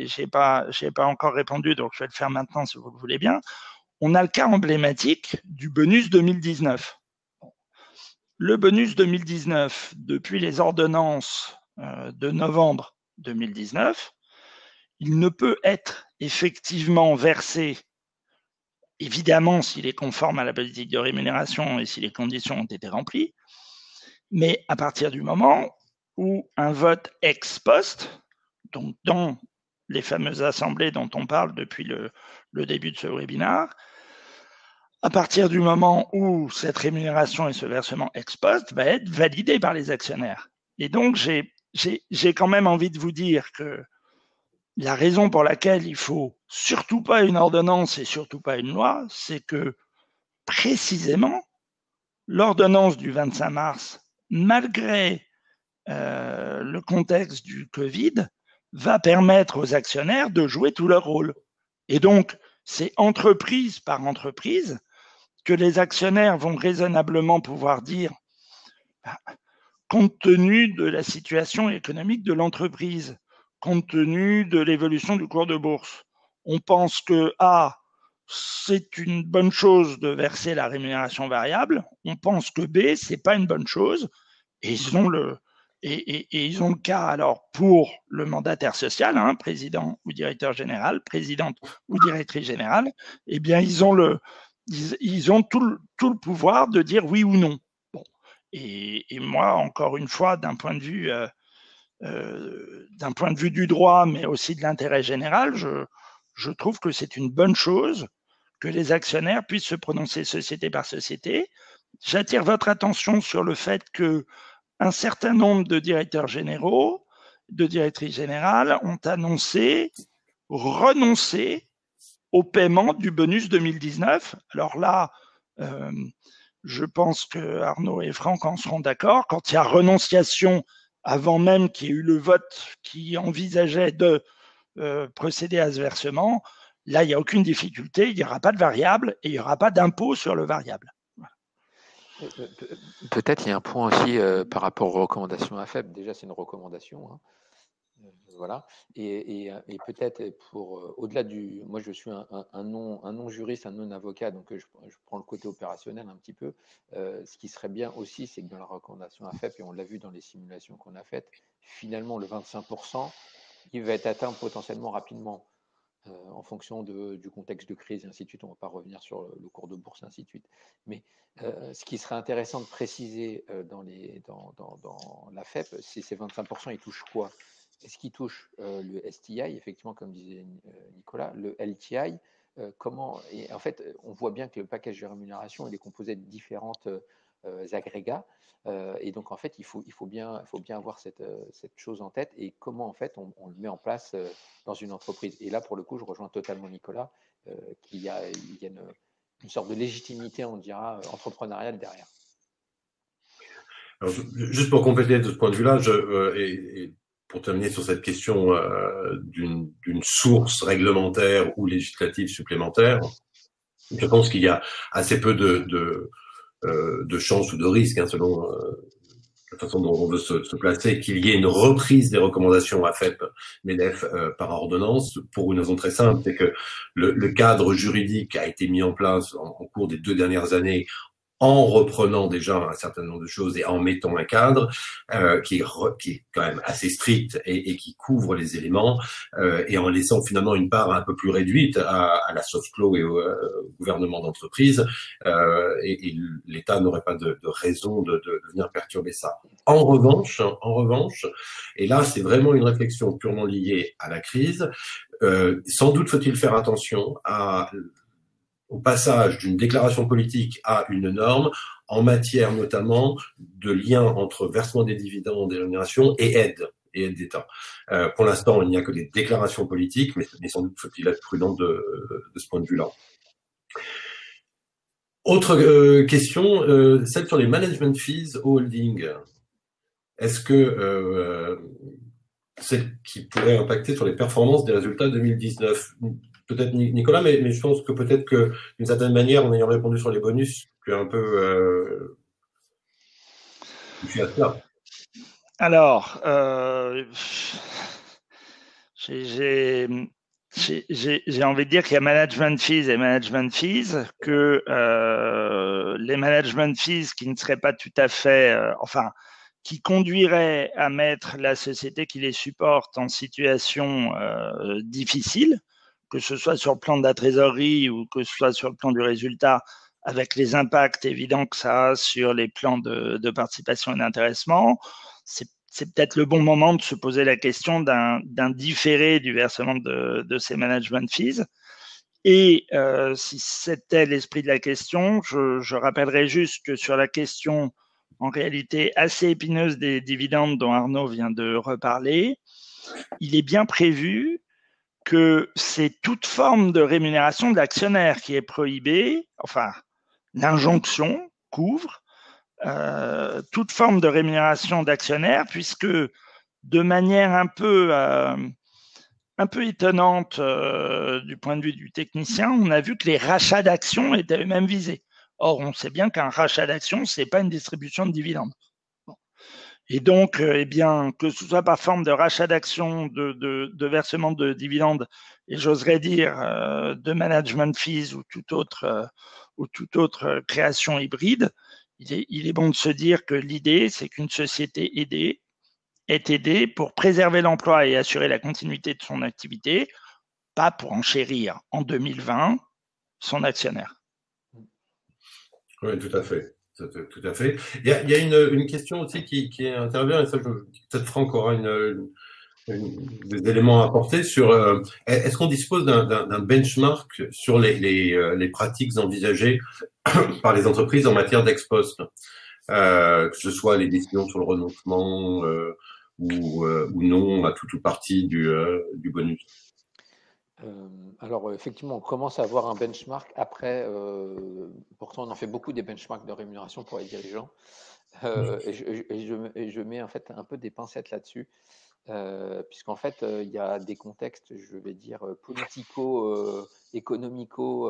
j'ai pas encore répondu, donc je vais le faire maintenant si vous le voulez bien. On a le cas emblématique du bonus 2019. Le bonus 2019, depuis les ordonnances de novembre 2019, il ne peut être effectivement versé, évidemment s'il est conforme à la politique de rémunération et si les conditions ont été remplies, mais à partir du moment où un vote ex post, donc dans les fameuses assemblées dont on parle depuis le début de ce webinaire, à partir du moment où cette rémunération et ce versement ex post va être validé par les actionnaires. Et donc, j'ai quand même envie de vous dire que la raison pour laquelle il faut surtout pas une ordonnance et surtout pas une loi, c'est que précisément, l'ordonnance du 25 mars, malgré le contexte du Covid, va permettre aux actionnaires de jouer tout leur rôle. Et donc, c'est entreprise par entreprise que les actionnaires vont raisonnablement pouvoir dire, compte tenu de la situation économique de l'entreprise, compte tenu de l'évolution du cours de bourse, on pense que c'est une bonne chose de verser la rémunération variable, on pense que B, c'est pas une bonne chose, et ils ont le cas, alors, pour le mandataire social, hein, président ou directeur général, présidente ou directrice générale, eh bien, ils ont tout le pouvoir de dire oui ou non. Bon. Et moi, encore une fois, d'un point de vue du droit, mais aussi de l'intérêt général, je trouve que c'est une bonne chose que les actionnaires puissent se prononcer société par société. J'attire votre attention sur le fait que un certain nombre de directeurs généraux, de directrices générales ont annoncé renoncer au paiement du bonus 2019. Alors là, je pense que Arnaud et Franck en seront d'accord. Quand il y a renonciation, avant même qu'il y ait eu le vote qui envisageait de procéder à ce versement, là, il n'y a aucune difficulté, il n'y aura pas de variable et il n'y aura pas d'impôt sur le variable. Peut-être il y a un point aussi par rapport aux recommandations AFEP. Déjà, c'est une recommandation. Hein. Voilà. Et peut-être pour au-delà du, moi je suis un non juriste, un non avocat, donc je prends le côté opérationnel un petit peu. Ce qui serait bien aussi, c'est que dans la recommandation AFEP, et on l'a vu dans les simulations qu'on a faites, finalement le 25%, il va être atteint potentiellement rapidement. En fonction du contexte de crise et ainsi de suite. On ne va pas revenir sur le cours de bourse et ainsi de suite. Mais ce qui serait intéressant de préciser dans la FEP, c'est ces 25%, ils touchent quoi? Est-ce qu'ils touchent le STI, effectivement, comme disait Nicolas, le LTI? Comment, et en fait, on voit bien que le package de rémunération, il est composé de différentes agrégats. Et donc, en fait, il faut bien avoir cette chose en tête et comment, en fait, on le met en place dans une entreprise. Et là, pour le coup, je rejoins totalement Nicolas, qu'il y a une sorte de légitimité, on dira, entrepreneuriale derrière. Alors, juste pour compléter de ce point de vue-là, et pour terminer sur cette question d'une source réglementaire ou législative supplémentaire, je pense qu'il y a assez peu de chances ou de risques, hein, selon la façon dont on veut se placer, qu'il y ait une reprise des recommandations AFEP, MEDEF par ordonnance, pour une raison très simple, c'est que le cadre juridique a été mis en place en cours des 2 dernières années en reprenant déjà un certain nombre de choses et en mettant un cadre qui est quand même assez strict et qui couvre les éléments et en laissant finalement une part un peu plus réduite à la soft law et au gouvernement d'entreprise et l'État n'aurait pas de raison de venir perturber ça. En revanche, et là c'est vraiment une réflexion purement liée à la crise, sans doute faut-il faire attention au passage d'une déclaration politique à une norme en matière notamment de lien entre versement des dividendes et rémunération et aide d'État. Pour l'instant, il n'y a que des déclarations politiques, mais sans doute faut-il être prudent de ce point de vue-là. Autre question, celle sur les management fees au holding. Est-ce que celle qui pourrait impacter sur les performances des résultats 2019? Peut-être Nicolas, mais je pense que peut-être que d'une certaine manière, en ayant répondu sur les bonus, tu es un peu touché à cela. Alors, j'ai envie de dire qu'il y a management fees et management fees, que les management fees qui ne seraient pas tout à fait, qui conduiraient à mettre la société qui les supporte en situation difficile, que ce soit sur le plan de la trésorerie ou que ce soit sur le plan du résultat, avec les impacts évidents que ça a sur les plans de participation et d'intéressement. C'est peut-être le bon moment de se poser la question d'un différé du versement de ces management fees. Et si c'était l'esprit de la question, je rappellerai juste que sur la question en réalité assez épineuse des dividendes dont Arnaud vient de reparler, il est bien prévu que c'est toute forme de rémunération de l'actionnaire qui est prohibée, enfin, l'injonction couvre toute forme de rémunération d'actionnaire, puisque de manière un peu étonnante du point de vue du technicien, on a vu que les rachats d'actions étaient eux-mêmes visés. Or, on sait bien qu'un rachat d'actions, ce n'est pas une distribution de dividendes. Bon. Et donc, eh bien, que ce soit par forme de rachat d'actions, de versement de dividendes, et j'oserais dire de management fees ou toute autre création hybride, il est bon de se dire que l'idée, c'est qu'une société est aidée pour préserver l'emploi et assurer la continuité de son activité, pas pour enchérir en 2020 son actionnaire. Oui, tout à fait. Tout à fait. Il y a une question aussi qui intervient, et ça, peut-être Franck aura des éléments à apporter sur est-ce qu'on dispose d'un benchmark sur les pratiques envisagées par les entreprises en matière d'ex-post, que ce soit les décisions sur le renoncement ou non à toute ou partie du bonus. Alors effectivement, on commence à avoir un benchmark. Après, pourtant on en fait beaucoup des benchmarks de rémunération pour les dirigeants. Et je mets en fait un peu des pincettes là-dessus. Puisqu'en fait, il y a des contextes, je vais dire, politico-économico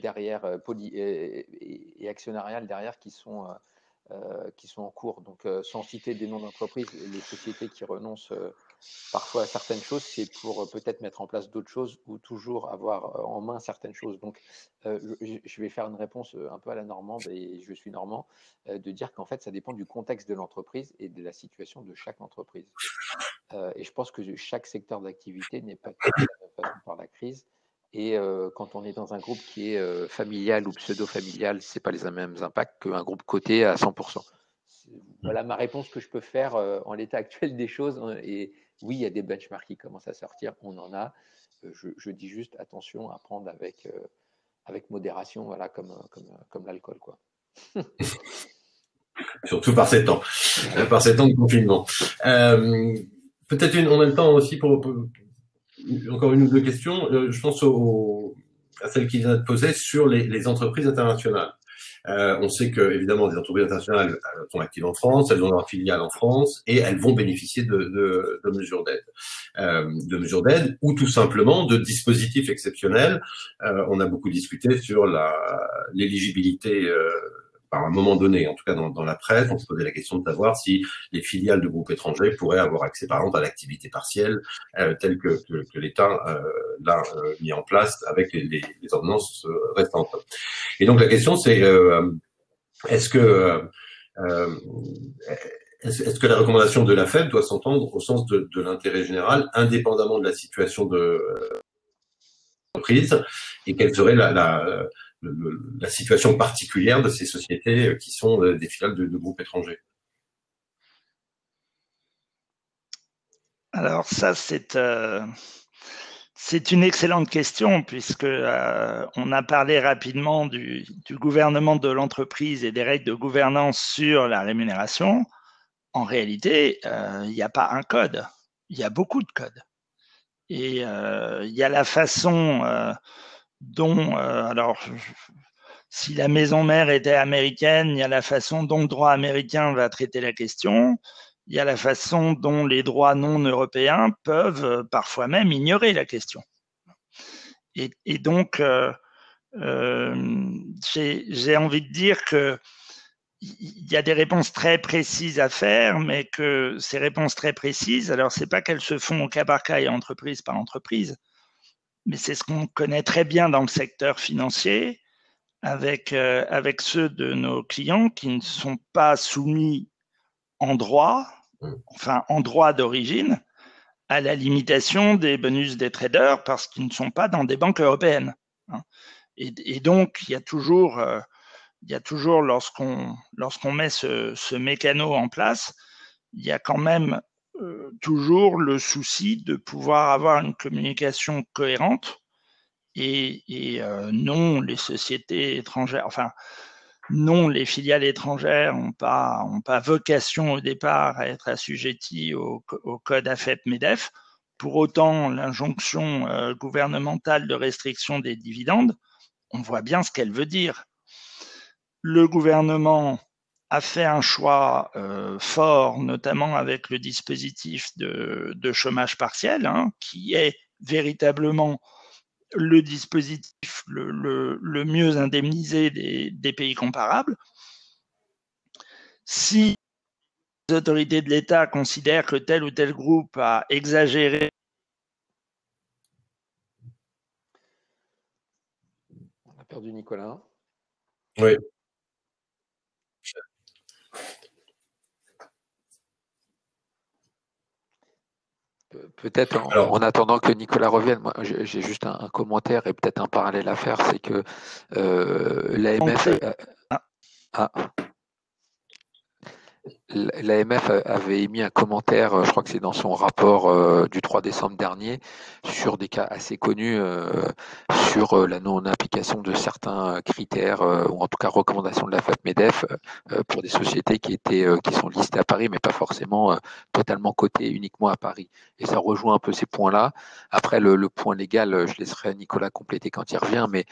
derrière, et actionnarial derrière, qui sont qui sont en cours. Donc, sans citer des noms d'entreprises, les sociétés qui renoncent parfois à certaines choses, c'est pour peut-être mettre en place d'autres choses ou toujours avoir en main certaines choses. Donc, je vais faire une réponse un peu à la normande, et je suis normand, de dire qu'en fait, ça dépend du contexte de l'entreprise et de la situation de chaque entreprise. Et je pense que chaque secteur d'activité n'est pas touché de la même façon par la crise. Et quand on est dans un groupe qui est familial ou pseudo-familial, ce n'est pas les mêmes impacts qu'un groupe coté à 100%. Voilà ma réponse que je peux faire en l'état actuel des choses. Et oui, il y a des benchmarks qui commencent à sortir, on en a. Je dis juste attention à prendre avec modération, voilà, comme l'alcool, quoi. Surtout par ces temps de confinement. Peut-être en même temps aussi pour encore une ou deux questions. Je pense à celle qui vient de poser sur les entreprises internationales. On sait que évidemment des entreprises internationales sont actives en France, elles ont leur filiale en France et elles vont bénéficier de mesures d'aide, ou tout simplement de dispositifs exceptionnels. On a beaucoup discuté sur l'éligibilité. À un moment donné, en tout cas dans la presse, on se posait la question de savoir si les filiales de groupes étrangers pourraient avoir accès, par exemple, à l'activité partielle telle que l'État l'a mis en place avec les ordonnances restantes. Et donc la question c'est est-ce que la recommandation de la Fed doit s'entendre au sens de l'intérêt général, indépendamment de la situation de l'entreprise, et quelle serait la situation particulière de ces sociétés qui sont des filiales de groupes étrangers? Alors ça, c'est une excellente question, puisque on a parlé rapidement du gouvernement de l'entreprise et des règles de gouvernance sur la rémunération. En réalité, il n'y a pas un code, il y a beaucoup de codes. Et il y a la façon dont, alors, si la maison mère était américaine, il y a la façon dont le droit américain va traiter la question. Il y a la façon dont les droits non européens peuvent parfois même ignorer la question. Et donc, j'ai envie de dire que il y a des réponses très précises à faire, mais que ces réponses très précises, alors c'est pas qu'elles se font au cas par cas et entreprise par entreprise, mais c'est ce qu'on connaît très bien dans le secteur financier, avec ceux de nos clients qui ne sont pas soumis en droit, enfin en droit d'origine, à la limitation des bonus des traders parce qu'ils ne sont pas dans des banques européennes. Et donc, il y a toujours lorsqu'on met ce mécano en place, il y a quand même toujours le souci de pouvoir avoir une communication cohérente et non les sociétés étrangères, enfin non les filiales étrangères n'ont pas vocation au départ à être assujetties au code AFEP-MEDEF. Pour autant, l'injonction gouvernementale de restriction des dividendes, on voit bien ce qu'elle veut dire. Le gouvernement a fait un choix fort, notamment avec le dispositif de chômage partiel, qui est véritablement le dispositif le mieux indemnisé des pays comparables. Si les autorités de l'État considèrent que tel ou tel groupe a exagéré. On a perdu Nicolas. Oui. Peut-être en attendant que Nicolas revienne, moi j'ai juste un commentaire et peut-être un parallèle à faire, c'est que l'AMF avait émis un commentaire, je crois que c'est dans son rapport du 3 décembre dernier, sur des cas assez connus, sur la non-application de certains critères, ou en tout cas recommandations de la FATMEDEF pour des sociétés qui sont listées à Paris, mais pas forcément totalement cotées uniquement à Paris. Et ça rejoint un peu ces points-là. Après, le point légal, je laisserai Nicolas compléter quand il revient, mais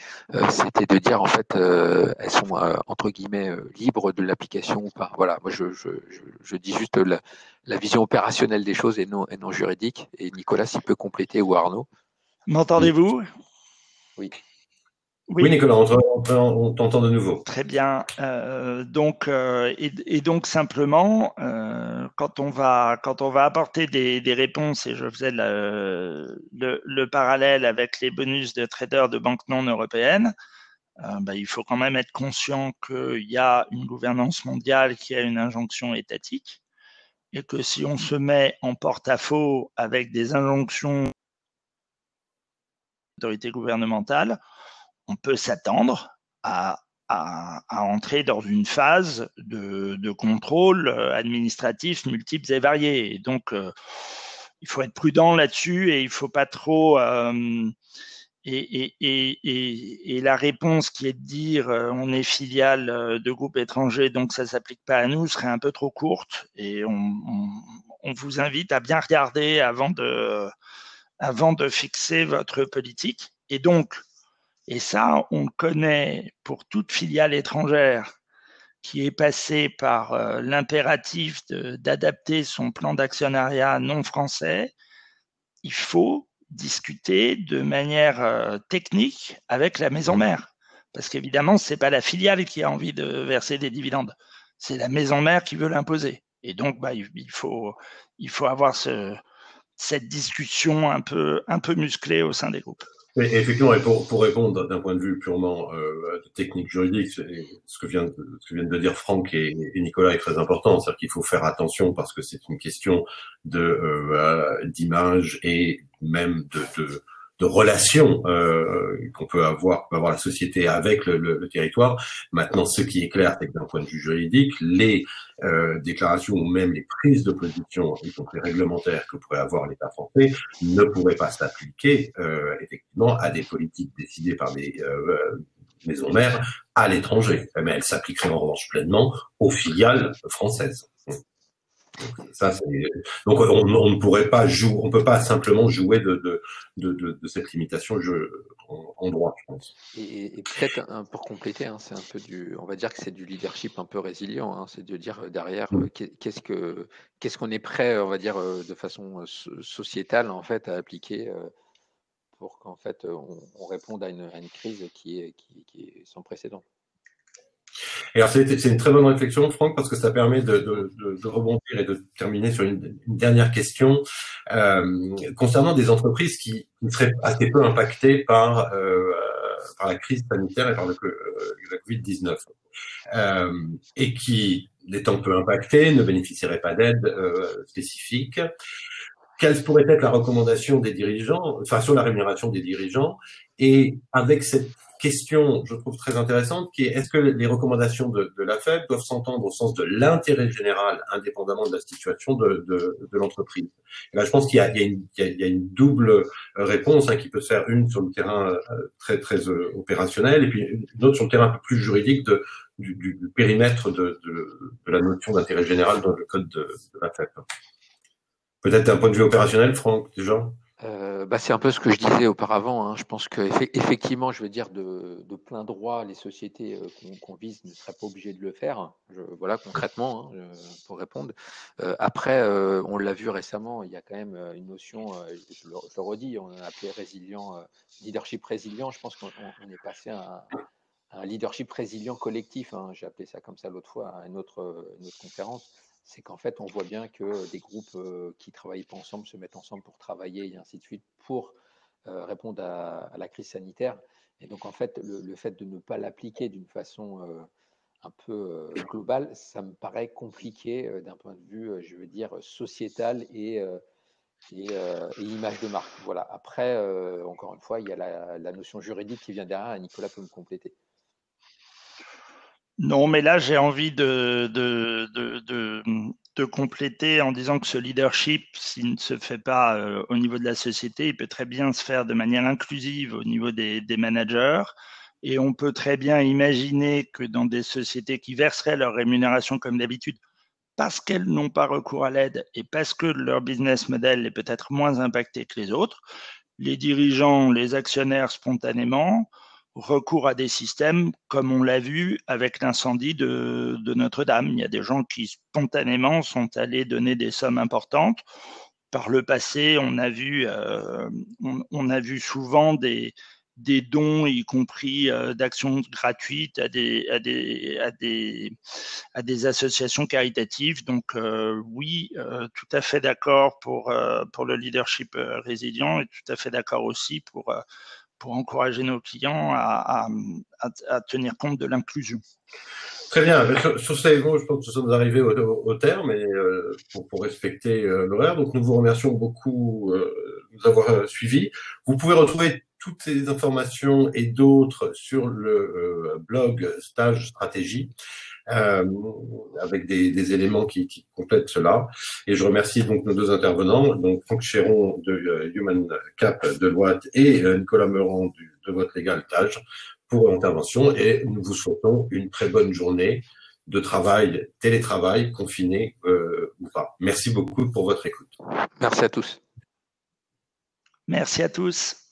c'était de dire en fait, elles sont entre guillemets libres de l'application ou pas. Voilà, moi je dis juste la vision opérationnelle des choses et non juridique. Et Nicolas, s'il peut compléter, ou Arnaud. M'entendez-vous ? Oui. Oui, Nicolas, on t'entend de nouveau. Très bien. Donc simplement, quand on va apporter des réponses, et je faisais le parallèle avec les bonus de traders de banques non européennes, il faut quand même être conscient qu'il y a une gouvernance mondiale qui a une injonction étatique, et que si on se met en porte-à-faux avec des injonctions d'autorité gouvernementale, on peut s'attendre à entrer dans une phase de contrôle administratif multiples et variés. Et donc, il faut être prudent là-dessus et il ne faut pas trop... Et la réponse qui est de dire on est filiale de groupes étrangers, donc ça ne s'applique pas à nous, serait un peu trop courte. Et on vous invite à bien regarder avant de fixer votre politique. Et donc, et ça, on le connaît pour toute filiale étrangère qui est passée par l'impératif d'adapter son plan d'actionnariat non français, il faut discuter de manière technique avec la maison mère. Parce qu'évidemment, ce n'est pas la filiale qui a envie de verser des dividendes, c'est la maison mère qui veut l'imposer. Et donc, il faut avoir cette discussion un peu musclée au sein des groupes. Et effectivement, et pour répondre d'un point de vue purement technique juridique, ce que viennent de dire Franck et Nicolas est très important. C'est-à-dire qu'il faut faire attention parce que c'est une question d'image et même de relations qu'on peut avoir la société avec le territoire. Maintenant, ce qui est clair, c'est que d'un point de vue juridique, les déclarations ou même les prises de position, y compris réglementaires, que pourrait avoir l'État français, ne pourraient pas s'appliquer effectivement à des politiques décidées par des maisons mères à l'étranger. Mais elles s'appliqueraient en revanche pleinement aux filiales françaises. Donc on ne pourrait pas jouer, on peut pas simplement jouer de cette limitation en droit, je pense. Et peut-être pour compléter, c'est un peu on va dire que c'est du leadership un peu résilient, c'est de dire derrière qu'est-ce qu'on est prêt, on va dire de façon sociétale en fait à appliquer pour qu'en fait on réponde à une crise qui est sans précédent. Et alors c'est une très bonne réflexion, Franck, parce que ça permet de rebondir et de terminer sur une dernière question concernant des entreprises qui seraient assez peu impactées par la crise sanitaire et par la Covid-19 et qui, n'étant peu impactées, ne bénéficieraient pas d'aide spécifique. Quelle pourrait être la recommandation des dirigeants, enfin sur la rémunération des dirigeants, et avec cette question, je trouve très intéressante, qui est est-ce que les recommandations de la FED doivent s'entendre au sens de l'intérêt général, indépendamment de la situation de l'entreprise. Et là, je pense qu'il y a une double réponse qui peut se faire, une sur le terrain très très opérationnel, et puis une autre sur le terrain un peu plus juridique du périmètre de la notion d'intérêt général dans le code de la FED. Peut-être d'un point de vue opérationnel, Franck, déjà. C'est un peu ce que je disais auparavant. Je pense qu'effectivement, je veux dire, de plein droit, les sociétés qu'on vise ne seraient pas obligées de le faire. Voilà, concrètement, pour répondre. Après, on l'a vu récemment, il y a quand même une notion, je le redis, on a appelé leadership résilient. Je pense qu'on est passé à un leadership résilient collectif. J'ai appelé ça comme ça l'autre fois à une autre conférence. C'est qu'en fait, on voit bien que des groupes qui ne travaillent pas ensemble se mettent ensemble pour travailler et ainsi de suite pour répondre à la crise sanitaire. Et donc, en fait, le fait de ne pas l'appliquer d'une façon un peu globale, ça me paraît compliqué d'un point de vue, je veux dire, sociétal et image de marque. Voilà. Après, encore une fois, il y a la notion juridique qui vient derrière et Nicolas peut me compléter. Non, mais là, j'ai envie de compléter en disant que ce leadership, s'il ne se fait pas au niveau de la société, il peut très bien se faire de manière inclusive au niveau des managers. Et on peut très bien imaginer que dans des sociétés qui verseraient leur rémunération comme d'habitude, parce qu'elles n'ont pas recours à l'aide et parce que leur business model est peut-être moins impacté que les autres, les dirigeants, les actionnaires spontanément recours à des systèmes comme on l'a vu avec l'incendie de Notre-Dame. Il y a des gens qui spontanément sont allés donner des sommes importantes. Par le passé, on a vu souvent des des dons, y compris d'actions gratuites à des associations caritatives. Donc oui, tout à fait d'accord pour le leadership résilient, et tout à fait d'accord aussi pour encourager nos clients à tenir compte de l'inclusion. Très bien. Sur ces mots, je pense que nous sommes arrivés au terme, et pour respecter l'horaire. Donc, nous vous remercions beaucoup de nous avoir suivis. Vous pouvez retrouver toutes ces informations et d'autres sur le blog Stage Stratégie, avec des éléments qui complètent cela. Et je remercie donc nos deux intervenants, donc Franck Chéron de Human Cap Deloitte et Nicolas Meurant du Deloitte Légal Tage, pour l'intervention, et nous vous souhaitons une très bonne journée de travail, télétravail, confiné ou pas. Merci beaucoup pour votre écoute. Merci à tous. Merci à tous.